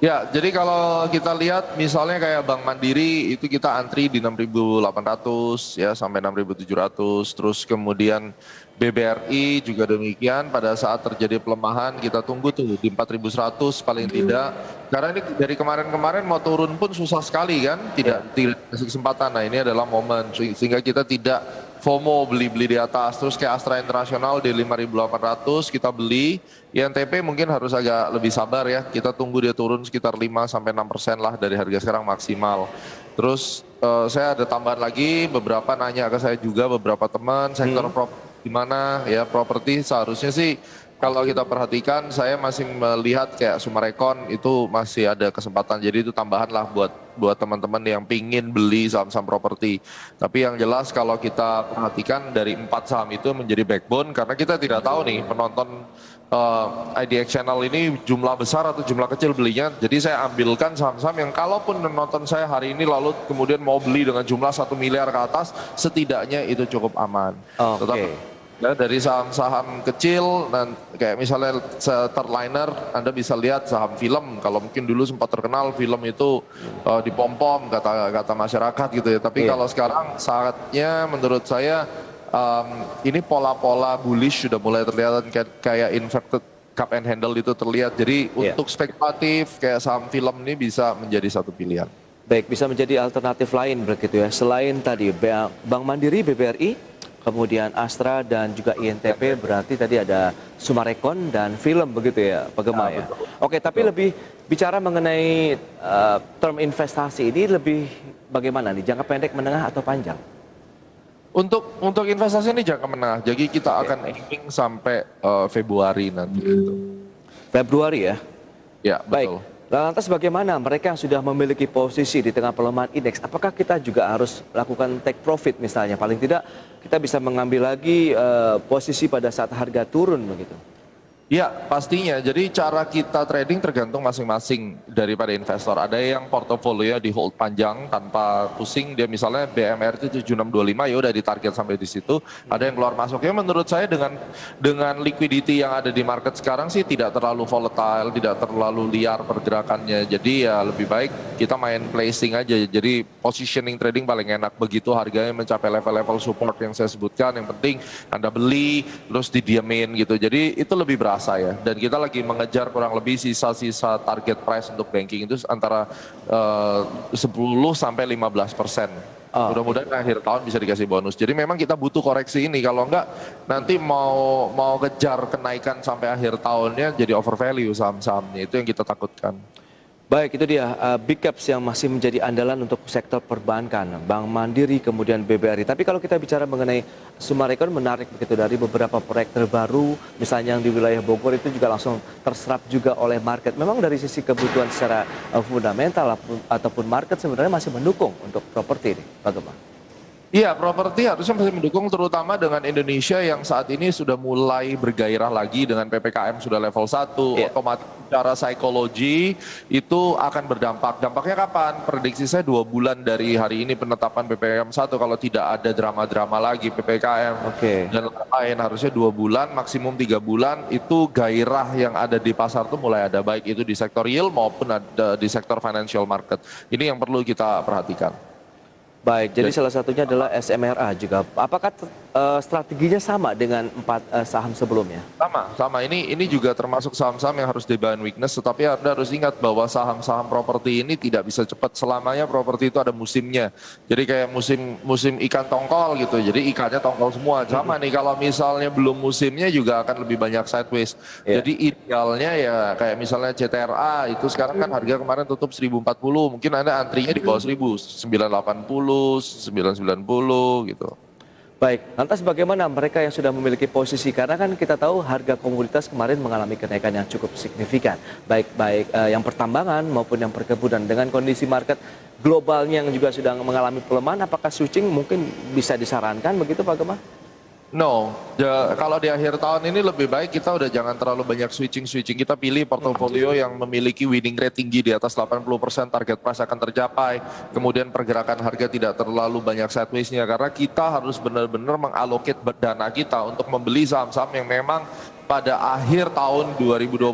Ya, jadi kalau kita lihat misalnya kayak Bank Mandiri itu kita antri di 6.800 ya sampai 6.700, terus kemudian BBRI juga demikian. Pada saat terjadi pelemahan kita tunggu tuh di 4.100 paling tidak, karena ini dari kemarin-kemarin mau turun pun susah sekali kan, tidak kasih kesempatan. Nah, ini adalah momen sehingga kita tidak FOMO beli-beli di atas. Terus kayak Astra International di 5.800 kita beli. INTP mungkin harus agak lebih sabar ya, kita tunggu dia turun sekitar 5-6% lah dari harga sekarang maksimal. Terus saya ada tambahan lagi, beberapa nanya ke saya juga beberapa teman, sektor properti gimana ya, properti seharusnya sih kalau kita perhatikan saya masih melihat kayak Sumarekon itu masih ada kesempatan, jadi itu tambahan lah buat teman-teman yang pingin beli saham-saham properti. Tapi yang jelas kalau kita perhatikan dari 4 saham itu menjadi backbone, karena kita tidak tahu nih penonton IDX Channel ini jumlah besar atau jumlah kecil belinya. Jadi saya ambilkan saham-saham yang kalaupun menonton saya hari ini lalu kemudian mau beli dengan jumlah 1 miliar ke atas, setidaknya itu cukup aman. Ya, dari saham-saham kecil dan kayak misalnya Starliner, Anda bisa lihat saham film. Kalau mungkin dulu sempat terkenal film itu dipom-pom kata masyarakat gitu ya. Tapi kalau sekarang saatnya menurut saya ini pola-pola bullish sudah mulai terlihat, kayak inverted cup and handle itu terlihat. Jadi untuk spekulatif kayak saham film ini bisa menjadi satu pilihan. Baik, bisa menjadi alternatif lain begitu ya. Selain tadi Bank Mandiri, BBRI, kemudian Astra dan juga INTP, berarti tadi ada Sumarekon dan film begitu ya Pak Gema ya. Oke, tapi lebih bicara mengenai term investasi ini lebih bagaimana nih? Jangka pendek, menengah atau panjang? Untuk investasi ini jangka menengah, jadi kita akan aiming sampai Februari nanti. Februari ya? Ya, betul. Baik. Lantas bagaimana mereka yang sudah memiliki posisi di tengah pelemahan indeks? Apakah kita juga harus melakukan take profit misalnya? Paling tidak kita bisa mengambil lagi posisi pada saat harga turun begitu. Ya, pastinya. Jadi cara kita trading tergantung masing-masing daripada investor. Ada yang portofolio di hold panjang tanpa pusing. Dia misalnya BMR itu 7625 ya udah ditarget sampai di situ. Ada yang keluar masuknya. Menurut saya dengan liquidity yang ada di market sekarang sih tidak terlalu volatile, tidak terlalu liar pergerakannya. Jadi ya lebih baik kita main placing aja. Jadi positioning trading paling enak begitu harganya mencapai level-level support yang saya sebutkan. Yang penting Anda beli terus didiamin gitu. Jadi itu lebih berasa ya, dan kita lagi mengejar kurang lebih sisa-sisa target price untuk banking itu antara 10 sampai 15%. Mudah-mudahan akhir tahun bisa dikasih bonus. Jadi memang kita butuh koreksi ini, kalau enggak nanti mau kejar kenaikan sampai akhir tahunnya jadi overvalue saham-sahamnya, itu yang kita takutkan. Baik, itu dia big caps yang masih menjadi andalan untuk sektor perbankan, Bank Mandiri, kemudian BBRI. Tapi kalau kita bicara mengenai Summarecon, menarik begitu dari beberapa proyek terbaru, misalnya yang di wilayah Bogor itu juga langsung terserap juga oleh market. Memang dari sisi kebutuhan secara fundamental ataupun market sebenarnya masih mendukung untuk properti ini, bagaimana? Iya, properti harusnya masih mendukung, terutama dengan Indonesia yang saat ini sudah mulai bergairah lagi dengan PPKM sudah level 1, otomatis secara psikologi itu akan berdampak. Dampaknya kapan? Prediksi saya 2 bulan dari hari ini penetapan PPKM 1 kalau tidak ada drama-drama lagi PPKM dan lain, harusnya 2 bulan, maksimum 3 bulan itu gairah yang ada di pasar tuh mulai ada, baik itu di sektor yield maupun ada di sektor financial market. Ini yang perlu kita perhatikan. Baik, jadi salah satunya adalah SMRA juga. Apakah strateginya sama dengan 4 saham sebelumnya? Sama. Ini juga termasuk saham-saham yang harus di-buy weakness, tetapi Anda harus ingat bahwa saham-saham properti ini tidak bisa cepat. Selamanya properti itu ada musimnya. Jadi kayak musim ikan tongkol gitu. Jadi ikannya tongkol semua. Sama nih, kalau misalnya belum musimnya juga akan lebih banyak sideways. Jadi idealnya ya kayak misalnya CTRA itu sekarang kan harga kemarin tutup 1040, mungkin Anda antrinya di bawah 980. 990 gitu. Baik, lantas bagaimana mereka yang sudah memiliki posisi? Karena kan kita tahu harga komoditas kemarin mengalami kenaikan yang cukup signifikan. Baik yang pertambangan maupun yang perkebunan. Dengan kondisi market globalnya yang juga sudah mengalami pelemahan, apakah switching mungkin bisa disarankan begitu Pak Gemma? No, kalau di akhir tahun ini lebih baik kita udah jangan terlalu banyak switching. Kita pilih portofolio yang memiliki winning rate tinggi di atas 80%, target price akan tercapai. Kemudian pergerakan harga tidak terlalu banyak sideways-nya, karena kita harus benar-benar mengalokate dana kita untuk membeli saham-saham yang memang pada akhir tahun 2021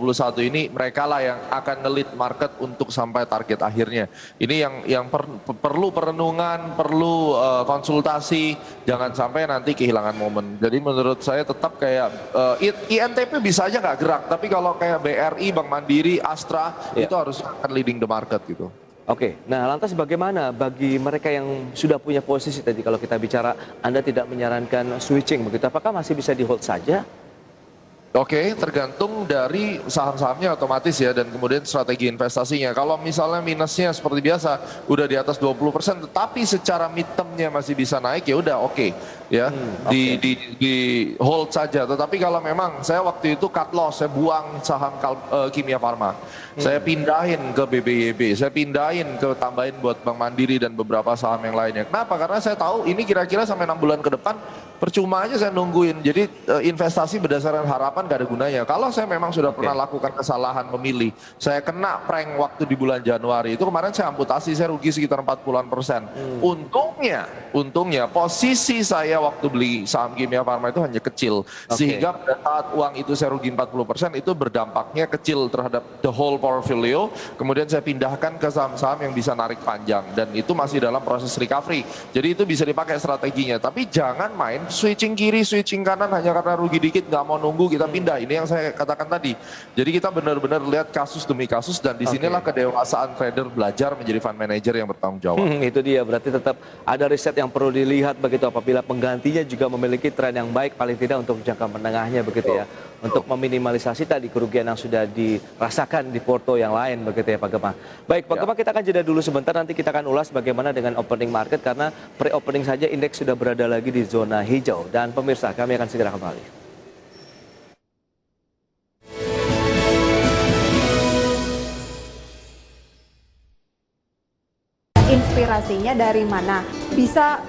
ini mereka lah yang akan nge-lead market untuk sampai target akhirnya. Ini yang perlu perenungan, perlu konsultasi, jangan sampai nanti kehilangan momen. Jadi menurut saya tetap kayak INTP bisa aja nggak gerak, tapi kalau kayak BRI, Bank Mandiri, Astra itu harus akan leading the market gitu. Oke, nah lantas bagaimana bagi mereka yang sudah punya posisi tadi, kalau kita bicara Anda tidak menyarankan switching begitu, apakah masih bisa di hold saja? Oke, tergantung dari saham-sahamnya otomatis ya, dan kemudian strategi investasinya. Kalau misalnya minusnya seperti biasa udah di atas 20%, tetapi secara midtermnya masih bisa naik, ya udah oke ya, di hold saja. Tetapi kalau memang saya waktu itu cut loss, saya buang saham Kimia Farma, saya pindahin ke BBYB, saya pindahin ke tambahin buat Bank Mandiri dan beberapa saham yang lainnya. Kenapa? Karena saya tahu ini kira-kira sampai 6 bulan ke depan percuma aja saya nungguin. Jadi investasi berdasarkan harapan gak ada gunanya. Kalau saya memang sudah pernah lakukan kesalahan memilih, saya kena prank waktu di bulan Januari, itu kemarin saya amputasi, saya rugi sekitar 40-an%. Untungnya posisi saya waktu beli saham Kimia Farma itu hanya kecil, sehingga pada saat uang itu saya rugi 40%, itu berdampaknya kecil terhadap the whole portfolio. Kemudian saya pindahkan ke saham-saham yang bisa narik panjang, dan itu masih dalam proses recovery. Jadi itu bisa dipakai strateginya, tapi jangan main switching kiri, switching kanan hanya karena rugi dikit, nggak mau nunggu kita pindah. Ini yang saya katakan tadi. Jadi kita benar-benar lihat kasus demi kasus, dan disinilah kedewasaan trader belajar menjadi fund manager yang bertanggung jawab. Itu dia, berarti tetap ada riset yang perlu dilihat begitu, apabila penggantinya juga memiliki tren yang baik paling tidak untuk jangka menengahnya begitu ya, untuk meminimalisasi tadi kerugian yang sudah dirasakan di porto yang lain begitu ya Pak Gemma. Baik Pak Gemma, kita akan jeda dulu sebentar, nanti kita akan ulas bagaimana dengan opening market, karena pre-opening saja indeks sudah berada lagi di zona hijau. Dan pemirsa, kami akan segera kembali. Inspirasi inspirasinya dari mana? Bisa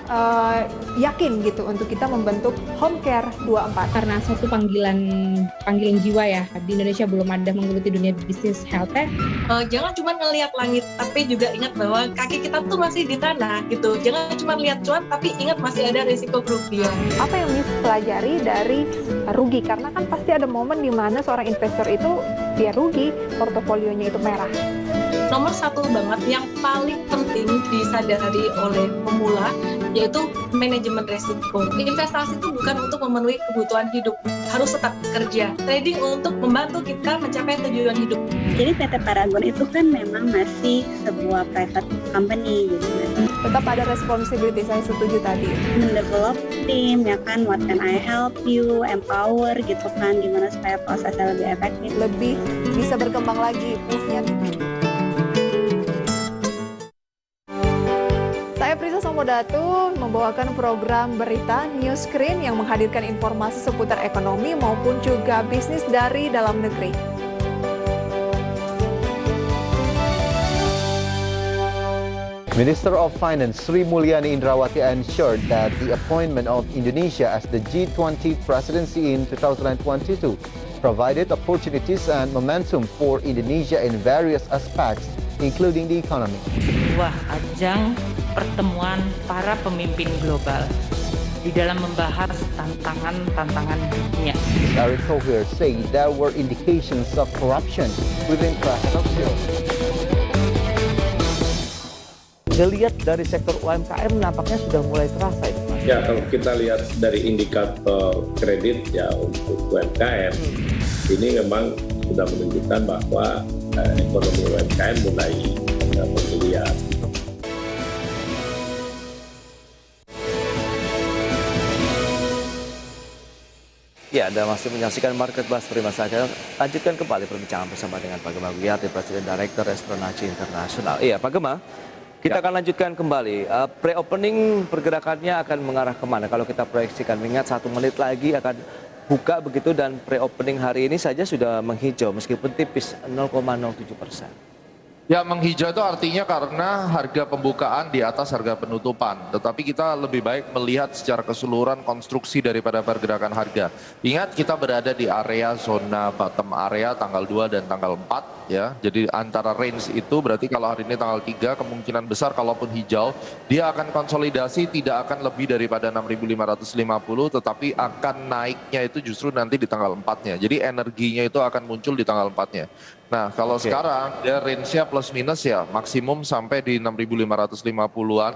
yakin gitu untuk kita membentuk Home Care 24. Karena suatu panggilan jiwa ya, di Indonesia belum ada menggeluti dunia bisnis health tech. Jangan cuma ngelihat langit, tapi juga ingat bahwa kaki kita tuh masih di tanah gitu. Jangan cuma lihat cuan, tapi ingat masih ada risiko kerugian. Apa yang Miss pelajari dari rugi? Karena kan pasti ada momen di mana seorang investor itu dia rugi, portofolionya itu merah. Nomor satu banget yang paling penting disadari oleh pemula yaitu manajemen resiko. Investasi itu bukan untuk memenuhi kebutuhan hidup, harus tetap kerja. Trading untuk membantu kita mencapai tujuan hidup. Jadi PT Paragon itu kan memang masih sebuah private company gitu kan. Tetap ada responsibility, saya setuju tadi. Mendevelop tim, ya kan, what can I help you, empower gitu kan, gimana supaya prosesnya lebih efektif. Lebih bisa berkembang lagi, move-nya. Saya Prisa Samodatu membawakan program berita News Screen yang menghadirkan informasi seputar ekonomi maupun juga bisnis dari dalam negeri. Minister of Finance Sri Mulyani Indrawati ensured that the appointment of Indonesia as the G20 presidency in 2022 provided opportunities and momentum for Indonesia in various aspects, including the economy. Sebuah ajang pertemuan para pemimpin global di dalam membahas tantangan dunia. Erick Thohir said there were indications of corruption within President Xi. Dilihat dari sektor UMKM nampaknya sudah mulai terasa itu, Pak. Ya, kalau kita lihat dari indikator kredit ya untuk UMKM, ini memang sudah menunjukkan bahwa ekonomi UMKM mulai menggeliat. Ya, Anda masih menyaksikan Market Blast Prima saja. Lanjutkan kembali perbincangan bersama dengan Pak Gemma Guyardi, Presiden Direktur Restoransi Internasional. Iya, Pak Gemma. Kita akan lanjutkan kembali. Pre-opening pergerakannya akan mengarah kemana? Kalau kita proyeksikan, mengingat 1 menit lagi akan buka begitu dan pre-opening hari ini saja sudah menghijau meskipun tipis 0,07%. Ya, menghijau itu artinya karena harga pembukaan di atas harga penutupan. Tetapi kita lebih baik melihat secara keseluruhan konstruksi daripada pergerakan harga. Ingat, kita berada di area zona bottom area tanggal 2 dan tanggal 4 ya. Jadi antara range itu berarti kalau hari ini tanggal 3 kemungkinan besar kalaupun hijau dia akan konsolidasi tidak akan lebih daripada 6.550 tetapi akan naiknya itu justru nanti di tanggal 4-nya. Jadi energinya itu akan muncul di tanggal 4-nya. Nah, kalau sekarang dia range-nya plus minus ya, maksimum sampai di 6.550-an.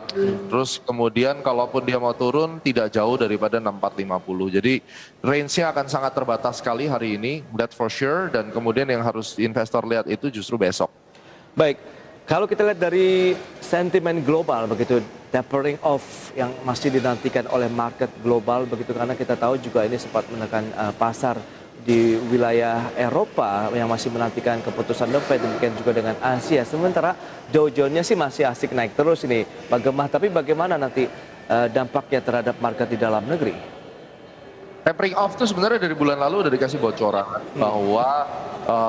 Terus kemudian kalaupun dia mau turun tidak jauh daripada 6.450. Jadi range-nya akan sangat terbatas sekali hari ini, that for sure. Dan kemudian yang harus investor lihat itu justru besok. Baik, kalau kita lihat dari sentimen global begitu, tapering off yang masih dinantikan oleh market global begitu, karena kita tahu juga ini sempat menekan pasar di wilayah Eropa yang masih menantikan keputusan The Fed, demikian juga dengan Asia. Sementara Dow Jones-nya sih masih asik naik terus ini, Pak Gemma. Tapi bagaimana nanti dampaknya terhadap market di dalam negeri? Tapering off itu sebenarnya dari bulan lalu udah dikasih bocoran bahwa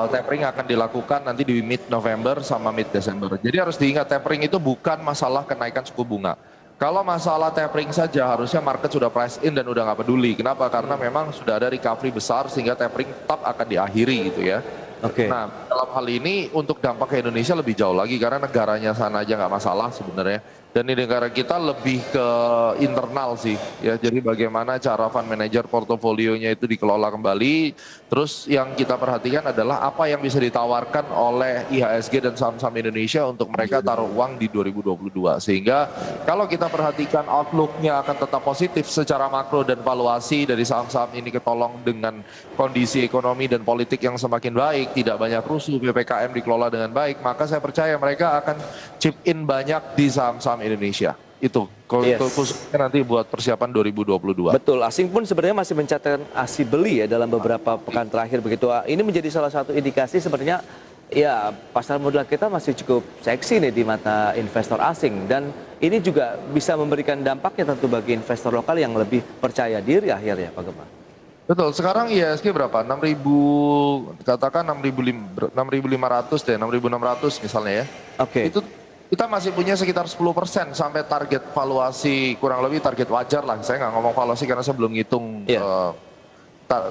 tapering akan dilakukan nanti di mid-November sama mid-Desember. Jadi harus diingat, tapering itu bukan masalah kenaikan suku bunga. Kalau masalah tapering saja harusnya market sudah price in dan udah nggak peduli. Kenapa? Karena memang sudah ada recovery besar sehingga tapering tetap akan diakhiri gitu ya. Oke. Nah, dalam hal ini untuk dampak ke Indonesia lebih jauh lagi karena negaranya sana aja nggak masalah sebenarnya. Dan di negara kita lebih ke internal sih ya. Jadi bagaimana cara fund manager portofolionya itu dikelola kembali. Terus yang kita perhatikan adalah apa yang bisa ditawarkan oleh IHSG dan saham-saham Indonesia untuk mereka taruh uang di 2022. Sehingga kalau kita perhatikan outlook-nya akan tetap positif secara makro dan valuasi dari saham-saham ini ketolong dengan kondisi ekonomi dan politik yang semakin baik, tidak banyak rusuh, PPKM dikelola dengan baik, maka saya percaya mereka akan chip in banyak di saham-saham Indonesia. Itu khususnya nanti buat persiapan 2022. Betul, asing pun sebenarnya masih mencatatkan aksi beli ya dalam beberapa pekan terakhir begitu. Ini menjadi salah satu indikasi sebenarnya ya pasar modal kita masih cukup seksi nih di mata investor asing, dan ini juga bisa memberikan dampaknya tentu bagi investor lokal yang lebih percaya diri akhirnya, Pak Gemma. Betul, sekarang IHSG berapa? 6.000, katakan 6.500 deh, 6.600 misalnya ya. Oke. Itu kita masih punya sekitar 10% sampai target valuasi, kurang lebih target wajar lah. Saya nggak ngomong valuasi karena saya belum ngitung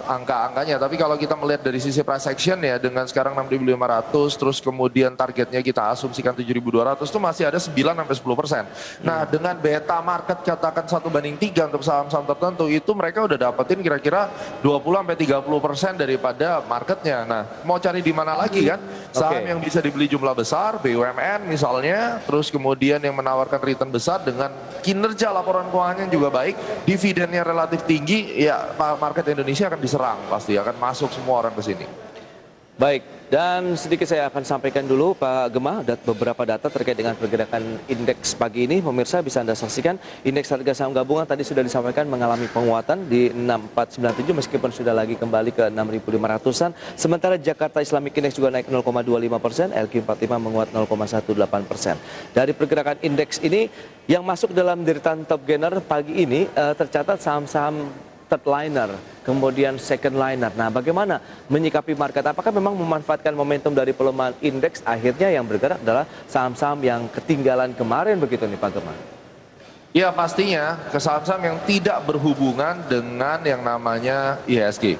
angka-angkanya, tapi kalau kita melihat dari sisi price action ya, dengan sekarang 6.500, terus kemudian targetnya kita asumsikan 7.200, itu masih ada 9-10%. Nah, dengan beta market katakan 1/3 untuk saham-saham tertentu, itu mereka udah dapetin kira-kira 20-30% daripada marketnya. Nah, mau cari di mana lagi kan? Saham yang bisa dibeli jumlah besar, BUMN misalnya, terus kemudian yang menawarkan return besar dengan kinerja laporan keuangannya juga baik, dividennya relatif tinggi, ya market Indonesia akan diserang, pasti akan masuk semua orang ke sini. Baik, dan sedikit saya akan sampaikan dulu Pak Gemma beberapa data terkait dengan pergerakan indeks pagi ini. Pemirsa bisa Anda saksikan indeks harga saham gabungan tadi sudah disampaikan mengalami penguatan di 6497 meskipun sudah lagi kembali ke 6.500-an. Sementara Jakarta Islamic Index juga naik 0,25%, LQ45 menguat 0,18%. Dari pergerakan indeks ini yang masuk dalam deretan top gainer pagi ini tercatat saham-saham third liner, kemudian second liner. Nah, bagaimana menyikapi market? Apakah memang memanfaatkan momentum dari pelemahan indeks, akhirnya yang bergerak adalah saham-saham yang ketinggalan kemarin begitu nih Pak Gemma? Ya, pastinya ke saham-saham yang tidak berhubungan dengan yang namanya IHSG.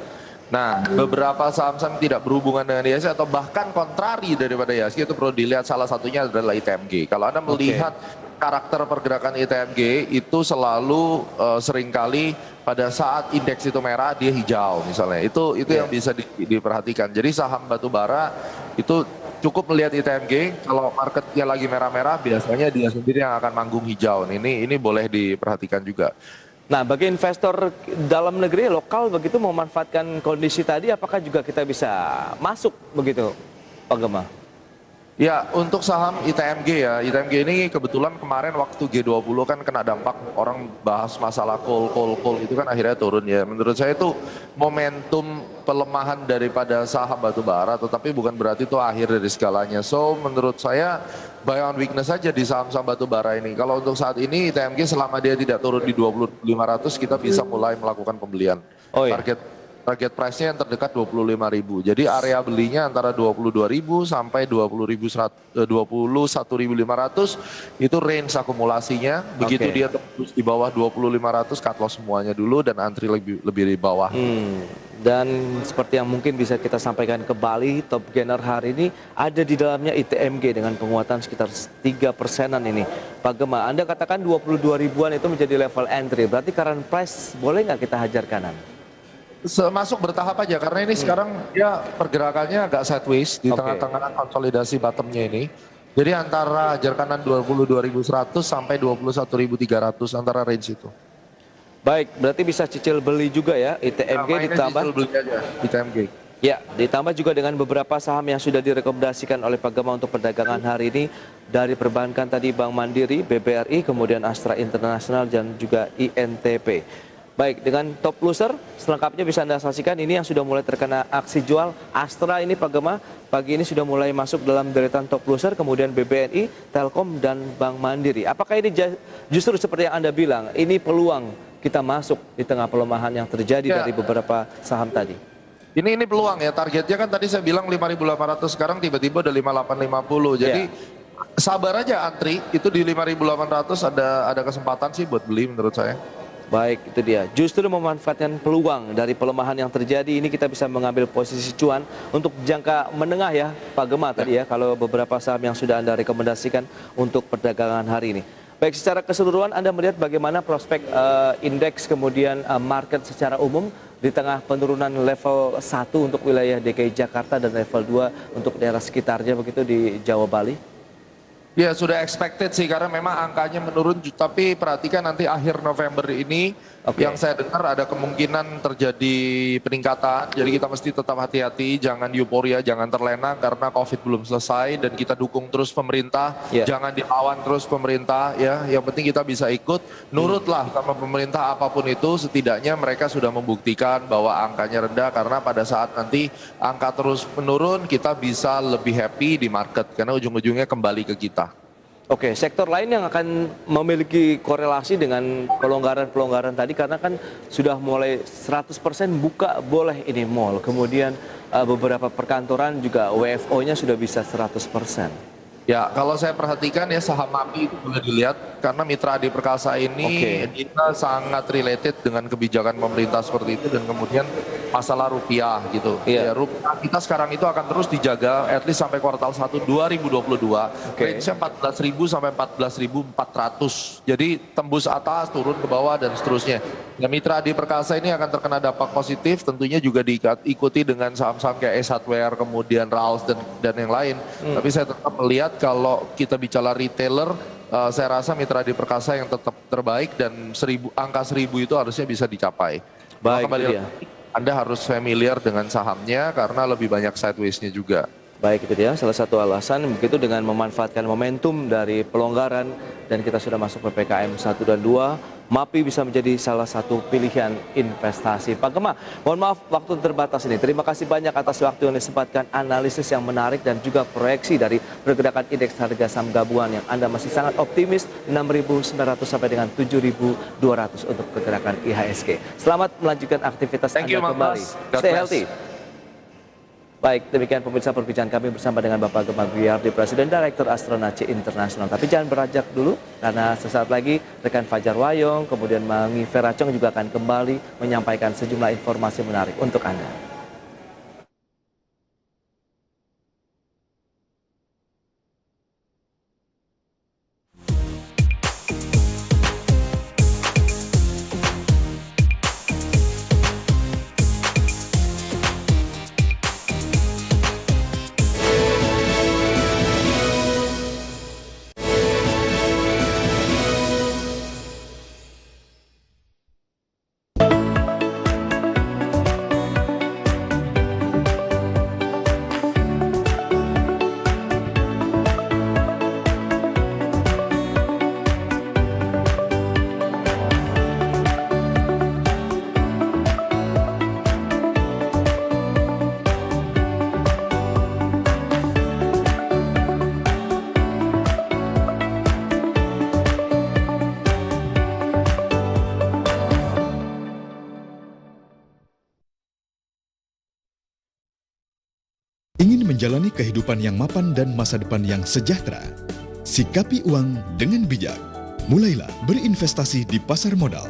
Nah, beberapa saham-saham tidak berhubungan dengan IHSG atau bahkan kontrari daripada IHSG itu perlu dilihat, salah satunya adalah ITMG. Kalau Anda melihat karakter pergerakan ITMG itu selalu seringkali pada saat indeks itu merah dia hijau misalnya, itu yang bisa diperhatikan. Jadi saham batubara itu cukup melihat ITMG, kalau marketnya lagi merah-merah biasanya dia sendiri yang akan manggung hijau. Ini boleh diperhatikan juga. Nah, bagi investor dalam negeri lokal begitu memanfaatkan kondisi tadi, apakah juga kita bisa masuk begitu Pak Gemma? Ya, untuk saham ITMG ya, ITMG ini kebetulan kemarin waktu G20 kan kena dampak, orang bahas masalah coal itu kan akhirnya turun ya. Menurut saya itu momentum pelemahan daripada saham batubara, tetapi bukan berarti itu akhir dari segalanya. So, menurut saya buy on weakness saja di saham-saham batubara ini. Kalau untuk saat ini ITMG selama dia tidak turun di 20.500 kita bisa mulai melakukan pembelian. Target price-nya yang terdekat 25.000. Jadi area belinya antara 22.000 sampai 21.500 itu range akumulasinya. Begitu dia terus di bawah 25.000 cut loss semuanya dulu dan antri lebih di bawah. Dan seperti yang mungkin bisa kita sampaikan ke Bali, top gainer hari ini ada di dalamnya ITMG dengan penguatan sekitar 3%-an ini. Pak Gemma, Anda katakan 22 ribuan itu menjadi level entry. Berarti current price boleh nggak kita hajar kanan? Masuk bertahap aja karena ini sekarang ya pergerakannya agak sideways di tengah-tengah konsolidasi bottomnya ini. Jadi antara hajar kanan 22.100 sampai 21.300 antara range itu. Baik, berarti bisa cicil beli juga ya ITMG ditambah ITMG. Ya, ditambah juga dengan beberapa saham yang sudah direkomendasikan oleh Pak Gemma untuk perdagangan hari ini dari perbankan tadi Bank Mandiri, BBRI, kemudian Astra International dan juga INTP. Baik, dengan top loser selengkapnya bisa Anda saksikan ini yang sudah mulai terkena aksi jual. Astra ini Pak Gemma pagi ini sudah mulai masuk dalam deretan top loser, kemudian BBRI, Telkom dan Bank Mandiri. Apakah ini justru seperti yang Anda bilang, ini peluang kita masuk di tengah pelemahan yang terjadi dari beberapa saham tadi? Ini peluang ya, targetnya kan tadi saya bilang 5.800, sekarang tiba-tiba udah 5.850. Jadi sabar aja antri, itu di 5.800 ada kesempatan sih buat beli menurut saya. Baik, itu dia. Justru memanfaatkan peluang dari pelemahan yang terjadi ini kita bisa mengambil posisi cuan untuk jangka menengah ya Pak Gemma tadi ya, kalau beberapa saham yang sudah Anda rekomendasikan untuk perdagangan hari ini. Baik, secara keseluruhan Anda melihat bagaimana prospek indeks kemudian market secara umum di tengah penurunan level 1 untuk wilayah DKI Jakarta dan level 2 untuk daerah sekitarnya begitu di Jawa Bali? Ya sudah expected sih karena memang angkanya menurun, tapi perhatikan nanti akhir November ini yang saya dengar ada kemungkinan terjadi peningkatan. Jadi kita mesti tetap hati-hati, jangan euforia, jangan terlena karena COVID belum selesai dan kita dukung terus pemerintah, jangan dilawan terus pemerintah ya. Yang penting kita bisa ikut, nurutlah sama pemerintah apapun itu, setidaknya mereka sudah membuktikan bahwa angkanya rendah karena pada saat nanti angka terus menurun kita bisa lebih happy di market karena ujung-ujungnya kembali ke kita. Oke, sektor lain yang akan memiliki korelasi dengan pelonggaran-pelonggaran tadi karena kan sudah mulai 100% buka boleh ini mall. Kemudian beberapa perkantoran juga WFO-nya sudah bisa 100%. Ya, kalau saya perhatikan ya saham MAPI itu boleh dilihat karena Mitra Adi Perkasa ini dia sangat related dengan kebijakan pemerintah seperti itu dan kemudian masalah rupiah gitu. Ya, rupiah kita sekarang itu akan terus dijaga at least sampai kuartal 1 2022. Range-nya 14.000 sampai 14.400. Jadi tembus atas, turun ke bawah dan seterusnya. Ya, Mitra Adi Perkasa ini akan terkena dampak positif, tentunya juga diikuti dengan saham-saham kayak S Hardware, kemudian Raals dan yang lain. Tapi saya tetap melihat kalau kita bicara retailer, saya rasa Mitra Adi Perkasa yang tetap terbaik dan angka 1000 itu harusnya bisa dicapai. Baik, kembali Anda harus familiar dengan sahamnya karena lebih banyak sideways-nya juga. Baik, itu dia salah satu alasan begitu dengan memanfaatkan momentum dari pelonggaran dan kita sudah masuk PPKM 1 dan 2. MAPI bisa menjadi salah satu pilihan investasi. Pak Gema, mohon maaf waktu terbatas ini. Terima kasih banyak atas waktu yang disempatkan, analisis yang menarik dan juga proyeksi dari pergerakan indeks harga saham gabungan yang Anda masih sangat optimis 6.900 sampai dengan 7.200 untuk pergerakan IHSG. Selamat melanjutkan aktivitas Anda kembali. Stay healthy. Baik, demikian pemirsa perbincangan kami bersama dengan Bapak Gema Guyardi, Presiden Direktur Astronaci Internasional. Tapi jangan beranjak dulu, karena sesaat lagi rekan Fajar Wayong, kemudian Mangi Feracong juga akan kembali menyampaikan sejumlah informasi menarik untuk Anda. Ingin menjalani kehidupan yang mapan dan masa depan yang sejahtera? Sikapi uang dengan bijak. Mulailah berinvestasi di pasar modal.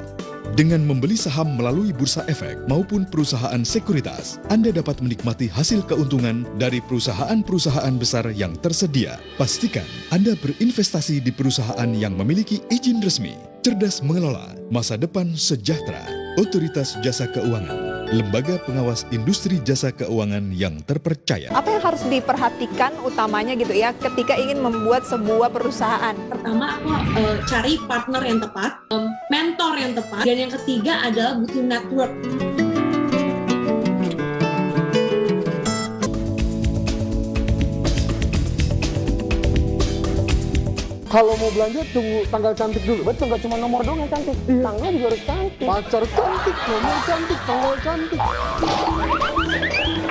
Dengan membeli saham melalui bursa efek maupun perusahaan sekuritas, Anda dapat menikmati hasil keuntungan dari perusahaan-perusahaan besar yang tersedia. Pastikan Anda berinvestasi di perusahaan yang memiliki izin resmi. Cerdas mengelola, masa depan sejahtera. Otoritas Jasa Keuangan, lembaga pengawas industri jasa keuangan yang terpercaya. Apa yang harus diperhatikan utamanya gitu ya ketika ingin membuat sebuah perusahaan? Pertama, aku cari partner yang tepat, mentor yang tepat, dan yang ketiga adalah butuh network. Kalau mau belanja tunggu tanggal cantik dulu. Betul, nggak cuma nomor doang yang cantik. Tanggal juga harus cantik. Pacar cantik, nomor cantik, tanggal cantik.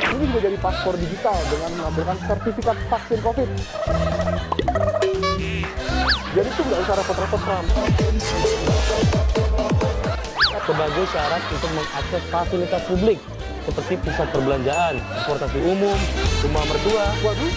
Ini juga jadi paspor digital dengan mengambilkan sertifikat vaksin COVID. Jadi itu nggak usah repot-repot Trump. Sebagai syarat untuk mengakses fasilitas publik seperti pusat perbelanjaan, transportasi umum, rumah mertua. Waduh.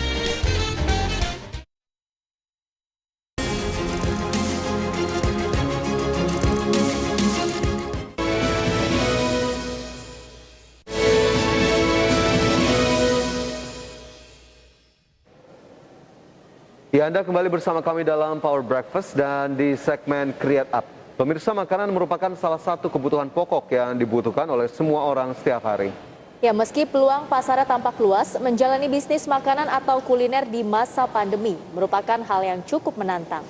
Ya, Anda kembali bersama kami dalam Power Breakfast dan di segmen Create Up. Pemirsa, makanan merupakan salah satu kebutuhan pokok yang dibutuhkan oleh semua orang setiap hari. Ya, meski peluang pasarnya tampak luas, menjalani bisnis makanan atau kuliner di masa pandemi merupakan hal yang cukup menantang.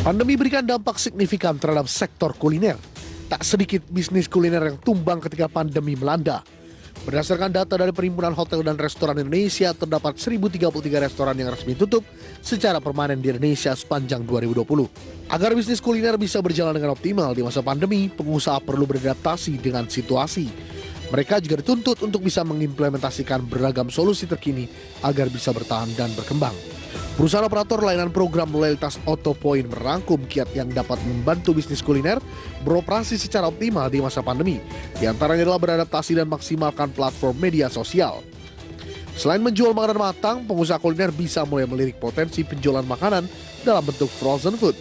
Pandemi berikan dampak signifikan terhadap sektor kuliner. Tak sedikit bisnis kuliner yang tumbang ketika pandemi melanda. Berdasarkan data dari Perhimpunan Hotel dan Restoran Indonesia, terdapat 1.033 restoran yang resmi tutup secara permanen di Indonesia sepanjang 2020. Agar bisnis kuliner bisa berjalan dengan optimal di masa pandemi, pengusaha perlu beradaptasi dengan situasi. Mereka juga dituntut untuk bisa mengimplementasikan beragam solusi terkini agar bisa bertahan dan berkembang. Perusahaan operator layanan program loyalitas Autopoint merangkum kiat yang dapat membantu bisnis kuliner beroperasi secara optimal di masa pandemi. Di antaranya adalah beradaptasi dan maksimalkan platform media sosial. Selain menjual makanan matang, pengusaha kuliner bisa mulai melirik potensi penjualan makanan dalam bentuk frozen food.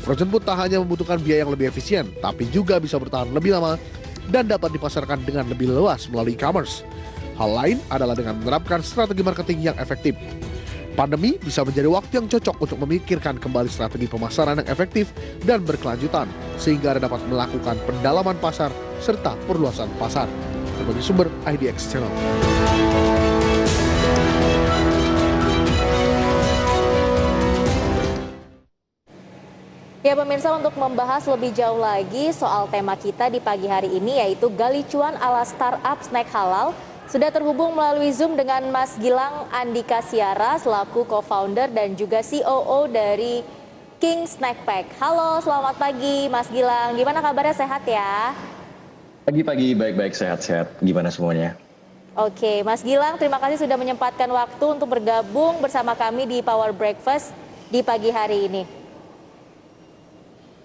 Frozen food tak hanya membutuhkan biaya yang lebih efisien, tapi juga bisa bertahan lebih lama dan dapat dipasarkan dengan lebih luas melalui e-commerce. Hal lain adalah dengan menerapkan strategi marketing yang efektif. Pandemi bisa menjadi waktu yang cocok untuk memikirkan kembali strategi pemasaran yang efektif dan berkelanjutan, sehingga Anda dapat melakukan pendalaman pasar serta perluasan pasar. Berbagai sumber IDX Channel. Ya pemirsa, untuk membahas lebih jauh lagi soal tema kita di pagi hari ini yaitu gali cuan ala startup snack halal, sudah terhubung melalui Zoom dengan Mas Gilang Andika Siara selaku co-founder dan juga COO dari King Snack Pack. Halo, selamat pagi Mas Gilang. Gimana kabarnya, sehat ya? Pagi-pagi, baik-baik, sehat-sehat. Gimana semuanya? Oke, Mas Gilang, terima kasih sudah menyempatkan waktu untuk bergabung bersama kami di Power Breakfast di pagi hari ini.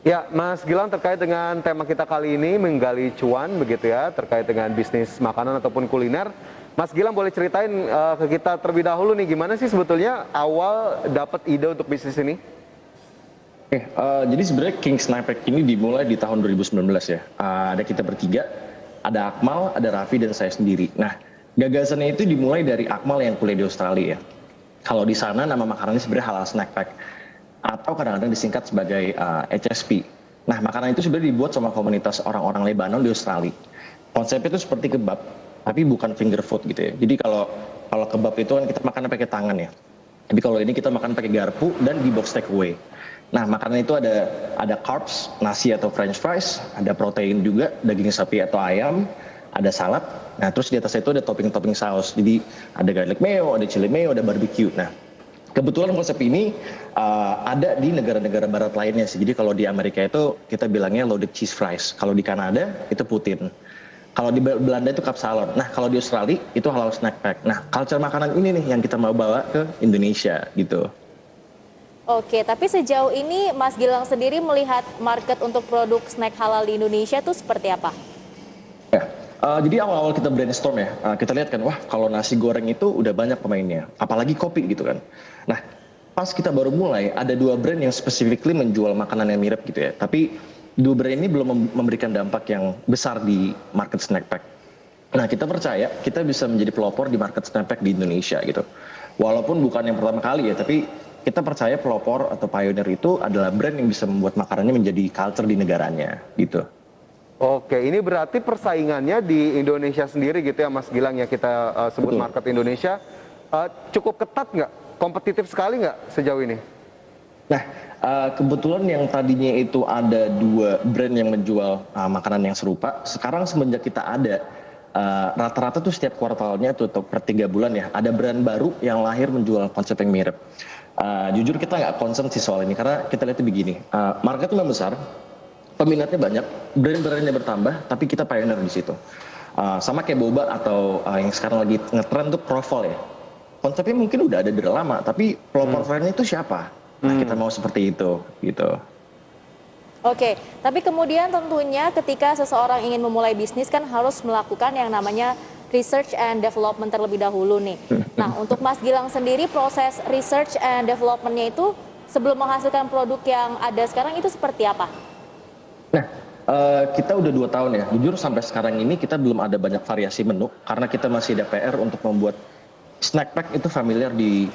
Ya, Mas Gilang, terkait dengan tema kita kali ini menggali cuan begitu ya, terkait dengan bisnis makanan ataupun kuliner. Mas Gilang boleh ceritain ke kita terlebih dahulu nih, gimana sih sebetulnya awal dapat ide untuk bisnis ini? Jadi sebenarnya King Snack Pack ini dimulai di tahun 2019 ya. Ada kita bertiga, ada Akmal, ada Raffi, dan saya sendiri. Nah, gagasannya itu dimulai dari Akmal yang kuliah di Australia ya. Kalau di sana nama makanannya sebenarnya halal snack pack, atau kadang-kadang disingkat sebagai HSP. Nah, makanan itu sebenarnya dibuat sama komunitas orang-orang Lebanon di Australia. Konsepnya itu seperti kebab, tapi bukan finger food gitu ya. Jadi kalau kebab itu kan kita makan pakai tangan ya. Tapi kalau ini kita makan pakai garpu dan di box take away. Nah, makanan itu ada carbs, nasi atau french fries, ada protein juga, daging sapi atau ayam, ada salad. Nah, terus di atasnya itu ada topping-topping saus. Jadi ada garlic mayo, ada chili mayo, ada barbecue. Nah, kebetulan konsep ini ada di negara-negara barat lainnya sih. Jadi kalau di Amerika itu kita bilangnya loaded cheese fries. Kalau di Kanada itu poutine. Kalau di Belanda itu kapsalon. Nah, kalau di Australia itu halal snack pack. Nah, culture makanan ini nih yang kita mau bawa ke Indonesia gitu. Oke, tapi sejauh ini Mas Gilang sendiri melihat market untuk produk snack halal di Indonesia tuh seperti apa? Jadi awal-awal kita brainstorm ya, kita lihat kan, wah kalau nasi goreng itu udah banyak pemainnya, apalagi kopi gitu kan. Nah, pas kita baru mulai, ada 2 brand yang specifically menjual makanan yang mirip gitu ya. Tapi 2 brand ini belum memberikan dampak yang besar di market snack pack. Nah, kita percaya kita bisa menjadi pelopor di market snack pack di Indonesia gitu. Walaupun bukan yang pertama kali ya, tapi kita percaya pelopor atau pioneer itu adalah brand yang bisa membuat makanannya menjadi culture di negaranya gitu. Oke, ini berarti persaingannya di Indonesia sendiri gitu ya Mas Gilang ya, kita sebut Betul. market Indonesia. Cukup ketat nggak? Kompetitif sekali nggak sejauh ini? Nah, kebetulan yang tadinya itu ada 2 brand yang menjual makanan yang serupa, sekarang semenjak kita ada, rata-rata tuh setiap kuartalnya tuh per 3 bulan ya, ada brand baru yang lahir menjual konsep yang mirip. Jujur kita nggak concern sih soal ini, karena kita lihat begini, marketnya besar, peminatnya banyak, brand-brandnya bertambah, tapi kita pioneer di situ. Sama kayak boba atau yang sekarang lagi ngetren tuh Kroffel ya. Konsepnya mungkin udah ada dari lama, tapi pelopor brandnya itu siapa? Nah, kita mau seperti itu gitu. Oke, tapi kemudian tentunya ketika seseorang ingin memulai bisnis kan harus melakukan yang namanya research and development terlebih dahulu nih. Nah, untuk Mas Gilang sendiri proses research and development-nya itu sebelum menghasilkan produk yang ada sekarang itu seperti apa? Nah, kita udah 2 tahun ya. Jujur sampai sekarang ini kita belum ada banyak variasi menu karena kita masih ada PR untuk membuat snack pack itu familiar di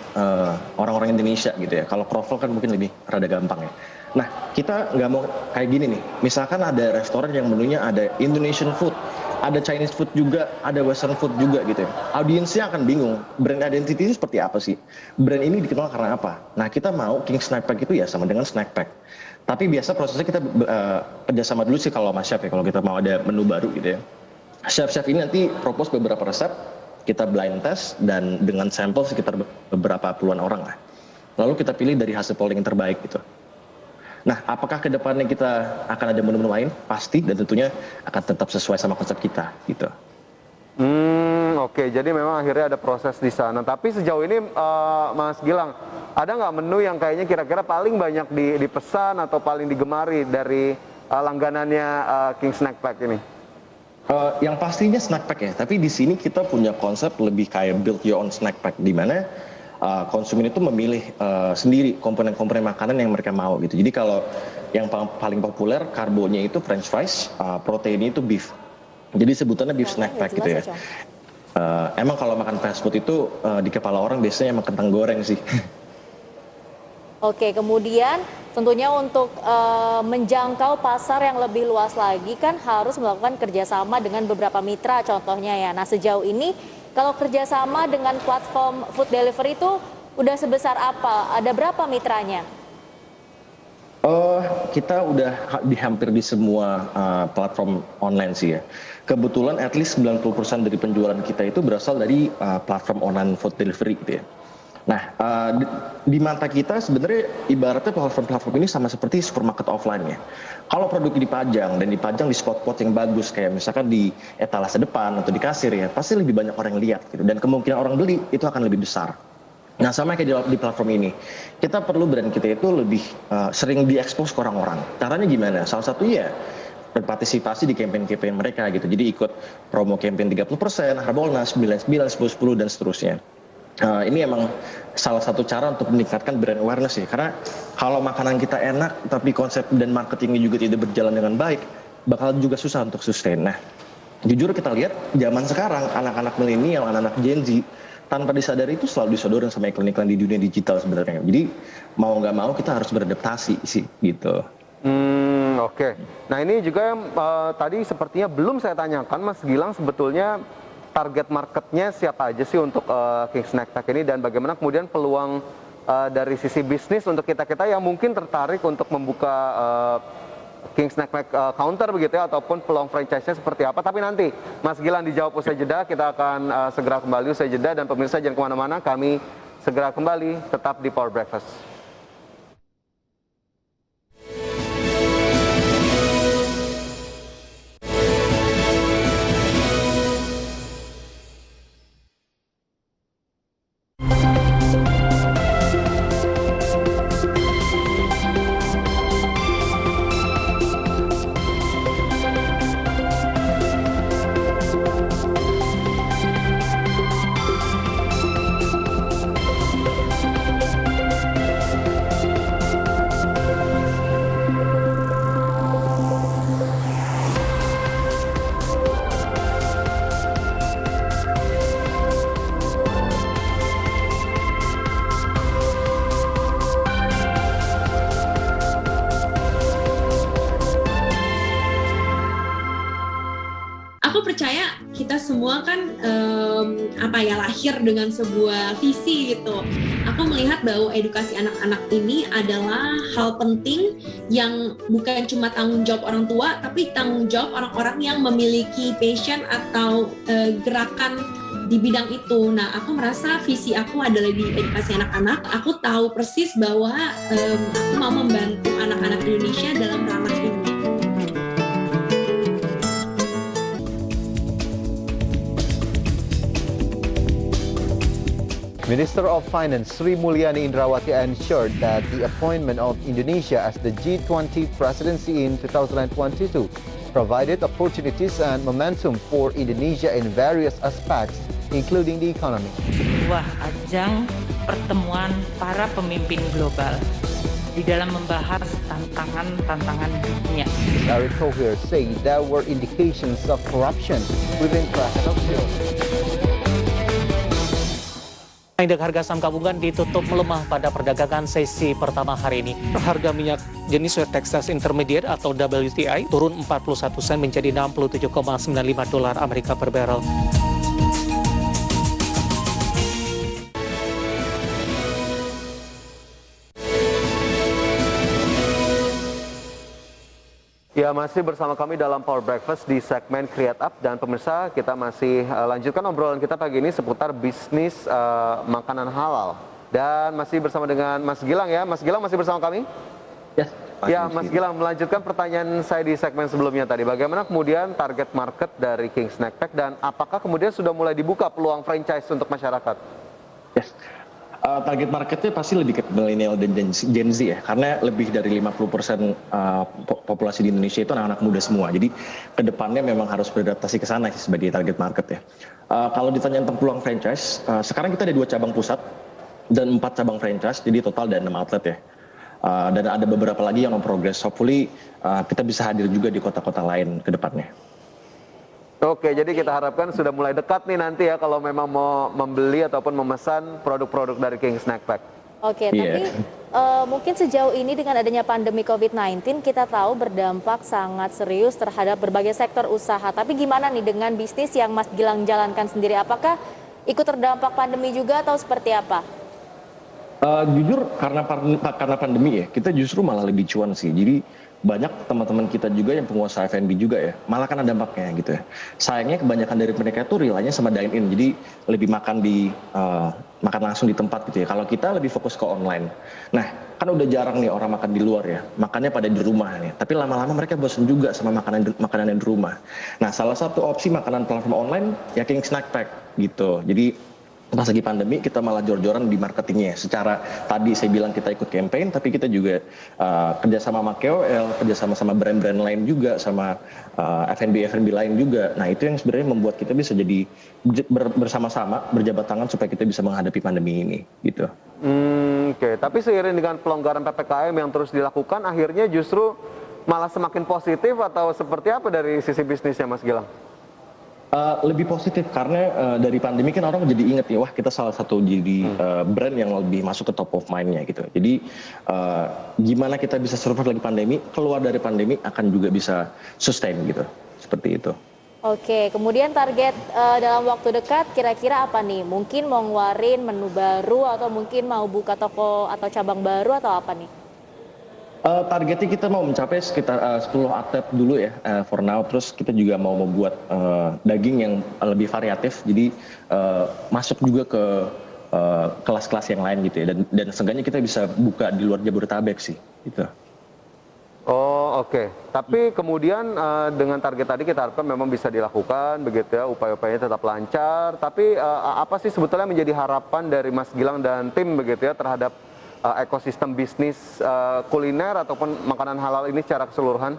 orang-orang Indonesia gitu ya. Kalau Kroffel kan mungkin lebih rada gampang ya. Nah, kita nggak mau kayak gini nih. Misalkan ada restoran yang menunya ada Indonesian food, ada Chinese food juga, ada Western food juga gitu ya. Audiensnya akan bingung, brand identity itu seperti apa sih? Brand ini dikenal karena apa? Nah, kita mau King Snack Pack itu ya sama dengan snack pack. Tapi biasa prosesnya kita kerjasama dulu sih kalau sama chef ya, kalau kita mau ada menu baru gitu ya. Chef-chef ini nanti propose beberapa resep, kita blind test, dan dengan sampel sekitar beberapa puluhan orang lah. Lalu kita pilih dari hasil polling yang terbaik gitu. Nah, apakah ke depannya kita akan ada menu-menu lain? Pasti, dan tentunya akan tetap sesuai sama konsep kita gitu. Oke, jadi memang akhirnya ada proses di sana. Tapi sejauh ini Mas Gilang, ada nggak menu yang kayaknya kira-kira paling banyak dipesan atau paling digemari dari langganannya King Snack Pack ini? Yang pastinya snack pack ya, tapi di sini kita punya konsep lebih kayak build your own snack pack, di mana konsumen itu memilih sendiri komponen-komponen makanan yang mereka mau gitu. Jadi kalau yang paling populer karbonya itu French fries, proteinnya itu beef. Jadi sebutannya beef snack pack gitu ya. Emang kalau makan fast food itu di kepala orang biasanya emang kentang goreng sih. Oke, kemudian tentunya untuk menjangkau pasar yang lebih luas lagi kan harus melakukan kerjasama dengan beberapa mitra contohnya ya. Nah sejauh ini kalau kerjasama dengan platform food delivery itu udah sebesar apa? Ada berapa mitranya? Kita udah hampir di semua platform online sih ya. Kebetulan at least 90% dari penjualan kita itu berasal dari platform online food delivery gitu ya. Nah, di mata kita sebenarnya ibaratnya platform-platform ini sama seperti supermarket offline ya. Kalau produk dipajang dan dipajang di spot-spot yang bagus kayak misalkan di etalase depan atau di kasir ya, pasti lebih banyak orang yang lihat gitu. Dan kemungkinan orang beli itu akan lebih besar. Nah, sama kayak di platform ini, kita perlu brand kita itu lebih sering diekspos ke orang-orang. Caranya gimana? Salah satu ya berpartisipasi di campaign-campaign mereka gitu. Jadi ikut promo campaign 30%, Harbolnas, 99, 10-10 dan seterusnya. Ini emang salah satu cara untuk meningkatkan brand awareness ya, karena kalau makanan kita enak tapi konsep dan marketingnya juga tidak berjalan dengan baik, bakal juga susah untuk sustain. Nah, jujur kita lihat zaman sekarang anak-anak milenial, anak-anak Gen Z tanpa disadari itu selalu disodorin sama iklan-iklan di dunia digital sebenarnya. Jadi mau nggak mau kita harus beradaptasi sih gitu. Oke. Nah ini juga tadi sepertinya belum saya tanyakan Mas Gilang, sebetulnya target marketnya siapa aja sih untuk King Snack Pack ini, dan bagaimana kemudian peluang dari sisi bisnis untuk kita-kita yang mungkin tertarik untuk membuka King Snack Pack counter begitu ya, ataupun peluang franchise-nya seperti apa. Tapi nanti Mas Gilang dijawab usai jeda, kita akan segera kembali usai jeda, dan pemirsa jangan kemana-mana, kami segera kembali tetap di Power Breakfast. Aku percaya kita semua kan lahir dengan sebuah visi gitu. Aku melihat bahwa edukasi anak-anak ini adalah hal penting yang bukan cuma tanggung jawab orang tua, tapi tanggung jawab orang-orang yang memiliki passion atau gerakan di bidang itu. Nah, aku merasa visi aku adalah di edukasi anak-anak. Aku tahu persis bahwa aku mau membantu anak-anak Indonesia dalam ranah ini. Minister of Finance Sri Mulyani Indrawati ensured that the appointment of Indonesia as the G20 presidency in 2022 provided opportunities and momentum for Indonesia in various aspects, including the economy. Sebuah ajang pertemuan para pemimpin global di dalam membahas tantangan-tantangan dunia. Erick Thohir said there were indications of corruption within President Xi. Indeks harga saham gabungan ditutup melemah pada perdagangan sesi pertama hari ini. Harga minyak jenis West Texas Intermediate atau WTI turun 41 sen menjadi $67,95 Amerika per barrel. Ya, masih bersama kami dalam Power Breakfast di segmen Create Up, dan pemirsa kita masih lanjutkan obrolan kita pagi ini seputar bisnis makanan halal, dan masih bersama dengan Mas Gilang ya. Mas Gilang masih bersama kami? Ya. Ya, Mas Gilang, melanjutkan pertanyaan saya di segmen sebelumnya tadi. Bagaimana kemudian target market dari King Snack Pack dan apakah kemudian sudah mulai dibuka peluang franchise untuk masyarakat? Yes. Target marketnya pasti lebih ke milenial dan Gen Z ya, karena lebih dari 50% populasi di Indonesia itu anak-anak muda semua. Jadi kedepannya memang harus beradaptasi ke sana sebagai target market ya. Kalau ditanya tentang peluang franchise, sekarang kita ada 2 cabang pusat dan 4 cabang franchise, jadi total ada 6 outlet ya. Dan ada beberapa lagi yang progress. Hopefully kita bisa hadir juga di kota-kota lain ke depannya. Oke, jadi kita harapkan sudah mulai dekat nih nanti ya kalau memang mau membeli ataupun memesan produk-produk dari King Snack Pack. Oke, tapi mungkin sejauh ini dengan adanya pandemi COVID-19 kita tahu berdampak sangat serius terhadap berbagai sektor usaha. Tapi gimana nih dengan bisnis yang Mas Gilang jalankan sendiri? Apakah ikut terdampak pandemi juga atau seperti apa? Jujur karena pandemi ya, kita justru malah lebih cuan sih. Jadi banyak teman-teman kita juga yang pengusaha F&B juga ya, malah kan ada dampaknya gitu ya. Sayangnya kebanyakan dari mereka tuh relanya sama dine in, jadi lebih makan langsung di tempat gitu ya. Kalau kita lebih fokus ke online. Nah, kan udah jarang nih orang makan di luar ya, makannya pada di rumah nih. Tapi lama-lama mereka bosan juga sama makanan yang di rumah. Nah, salah satu opsi makanan platform online ya King Snack Pack gitu. Jadi pas lagi pandemi kita malah jor-joran di marketingnya. Secara tadi saya bilang kita ikut campaign, tapi kita juga kerjasama sama KOL, kerjasama sama brand-brand lain juga, sama F&B lain juga. Nah itu yang sebenarnya membuat kita bisa jadi bersama-sama berjabat tangan supaya kita bisa menghadapi pandemi ini gitu. Oke. Tapi seiring dengan pelonggaran PPKM yang terus dilakukan, akhirnya justru malah semakin positif atau seperti apa dari sisi bisnisnya Mas Gilang? Lebih positif karena dari pandemi kan orang jadi inget ya, wah kita salah satu jadi brand yang lebih masuk ke top of mind-nya gitu. Jadi gimana kita bisa survive lagi pandemi, keluar dari pandemi akan juga bisa sustain gitu, seperti itu. Oke, kemudian target dalam waktu dekat kira-kira apa nih? Mungkin mau ngeluarin menu baru atau mungkin mau buka toko atau cabang baru atau apa nih? Targetnya kita mau mencapai sekitar 10 outlet dulu ya for now. Terus kita juga mau membuat daging yang lebih variatif. Jadi masuk juga ke kelas-kelas yang lain gitu ya. Dan seenggaknya kita bisa buka di luar Jabodetabek sih gitu. Oh oke. Tapi kemudian dengan target tadi kita harapkan memang bisa dilakukan begitu ya, upaya-upayanya tetap lancar. Tapi apa sih sebetulnya menjadi harapan dari Mas Gilang dan tim begitu ya terhadap ekosistem bisnis kuliner ataupun makanan halal ini secara keseluruhan?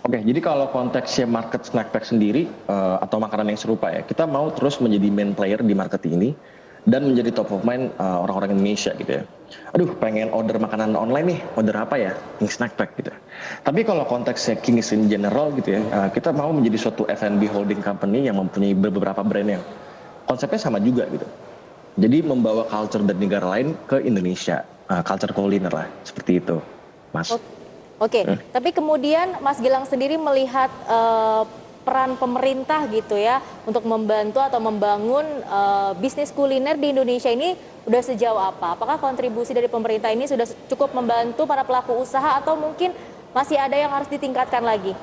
Oke, jadi kalau konteksnya market snack pack sendiri atau makanan yang serupa ya, kita mau terus menjadi main player di market ini dan menjadi top of mind orang-orang Indonesia gitu ya. Aduh, pengen order makanan online nih, order apa ya? King Snack Pack gitu. Tapi kalau konteksnya Kings in general gitu ya, kita mau menjadi suatu F&B holding company yang mempunyai beberapa brand yang konsepnya sama juga gitu. Jadi membawa culture dari negara lain ke Indonesia, culture kuliner lah, seperti itu, Mas. Oke. Tapi kemudian Mas Gilang sendiri melihat peran pemerintah gitu ya untuk membantu atau membangun bisnis kuliner di Indonesia ini udah sejauh apa? Apakah kontribusi dari pemerintah ini sudah cukup membantu para pelaku usaha atau mungkin masih ada yang harus ditingkatkan lagi?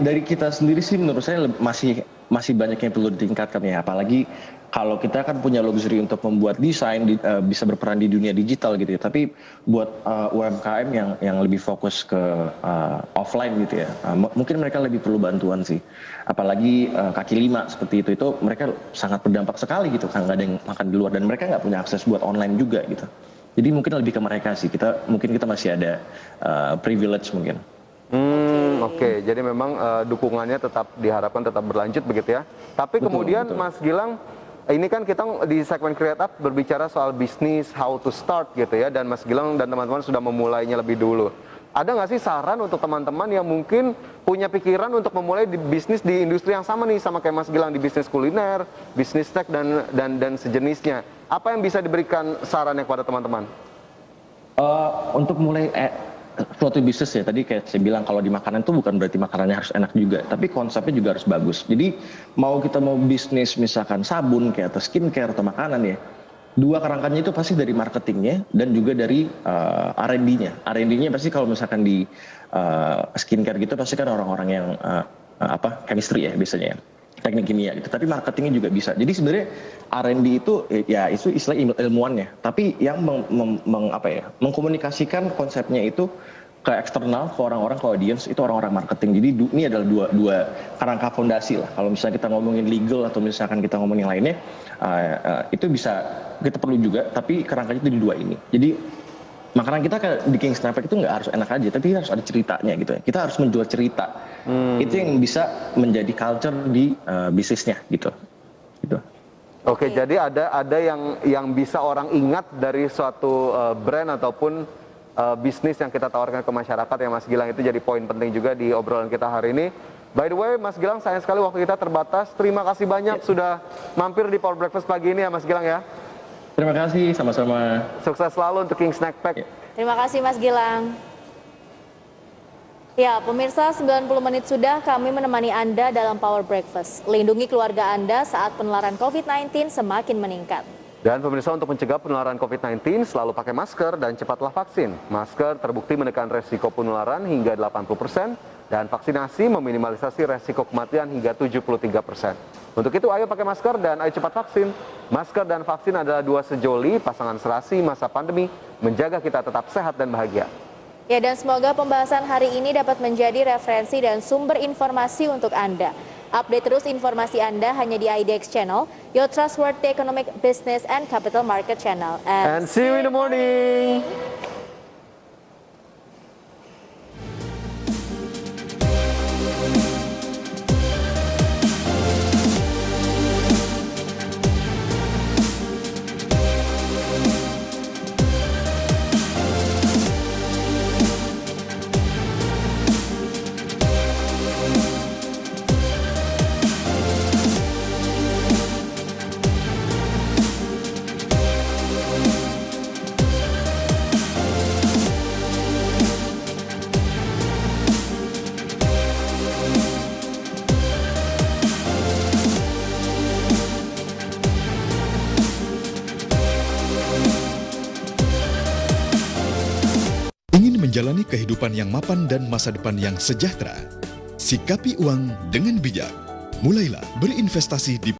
Dari kita sendiri sih menurut saya masih banyak yang perlu ditingkatkan ya, apalagi kalau kita kan punya luxury untuk membuat desain, bisa berperan di dunia digital gitu ya. Tapi buat UMKM yang lebih fokus ke offline gitu ya, mungkin mereka lebih perlu bantuan sih. Apalagi kaki lima seperti itu mereka sangat berdampak sekali gitu, kan nggak ada yang makan di luar dan mereka nggak punya akses buat online juga gitu. Jadi mungkin lebih ke mereka sih. Kita masih ada privilege mungkin. Oke. Jadi memang dukungannya tetap diharapkan tetap berlanjut begitu ya. Tapi kemudian Mas Gilang, ini kan kita di segmen Create Up berbicara soal bisnis, how to start gitu ya, dan Mas Gilang dan teman-teman sudah memulainya lebih dulu. Ada nggak sih saran untuk teman-teman yang mungkin punya pikiran untuk memulai bisnis di industri yang sama nih, sama kayak Mas Gilang di bisnis kuliner, bisnis tech dan sejenisnya? Apa yang bisa diberikan sarannya kepada teman-teman? Untuk mulai suatu bisnis ya, tadi kayak saya bilang kalau di makanan tuh bukan berarti makanannya harus enak juga, tapi konsepnya juga harus bagus. Jadi kita mau bisnis misalkan sabun kayak atau skincare atau makanan ya, dua kerangkanya itu pasti dari marketingnya dan juga dari R&D-nya. R&D-nya pasti kalau misalkan di skincare gitu pasti kan orang-orang yang chemistry ya biasanya ya. teknik kimia gitu, tapi marketingnya juga bisa. Jadi sebenarnya R&D itu ya itu istilah ilmuannya, tapi yang mengkomunikasikan konsepnya itu ke eksternal, ke orang-orang, ke audience itu orang-orang marketing. Jadi ini adalah dua kerangka fondasi lah. Kalau misalnya kita ngomongin legal atau misalkan kita ngomongin yang lainnya, itu bisa kita perlu juga, tapi kerangkanya itu di dua ini. Jadi makanan kita di King Snack Pack itu nggak harus enak aja, tapi harus ada ceritanya gitu ya. Kita harus menjual cerita. Itu yang bisa menjadi culture di bisnisnya gitu. Oke, jadi ada yang bisa orang ingat dari suatu brand ataupun bisnis yang kita tawarkan ke masyarakat ya Mas Gilang, itu jadi poin penting juga di obrolan kita hari ini. By the way, Mas Gilang, sayang sekali waktu kita terbatas. Terima kasih banyak sudah mampir di Power Breakfast pagi ini ya Mas Gilang ya. Terima kasih, sama-sama. Sukses selalu untuk King Snack Pack. Terima kasih Mas Gilang. Ya, pemirsa, 90 menit sudah kami menemani Anda dalam Power Breakfast. Lindungi keluarga Anda saat penularan COVID-19 semakin meningkat. Dan pemirsa, untuk mencegah penularan COVID-19 selalu pakai masker dan cepatlah vaksin. Masker terbukti menekan resiko penularan hingga 80% dan vaksinasi meminimalisasi resiko kematian hingga 73%. Untuk itu ayo pakai masker dan ayo cepat vaksin. Masker dan vaksin adalah dua sejoli pasangan serasi masa pandemi menjaga kita tetap sehat dan bahagia. Ya, dan semoga pembahasan hari ini dapat menjadi referensi dan sumber informasi untuk Anda. Update terus informasi Anda hanya di IDX Channel, your trustworthy economic business and capital market channel. And see you in the morning. Menjalani kehidupan yang mapan dan masa depan yang sejahtera. Sikapi uang dengan bijak. Mulailah berinvestasi di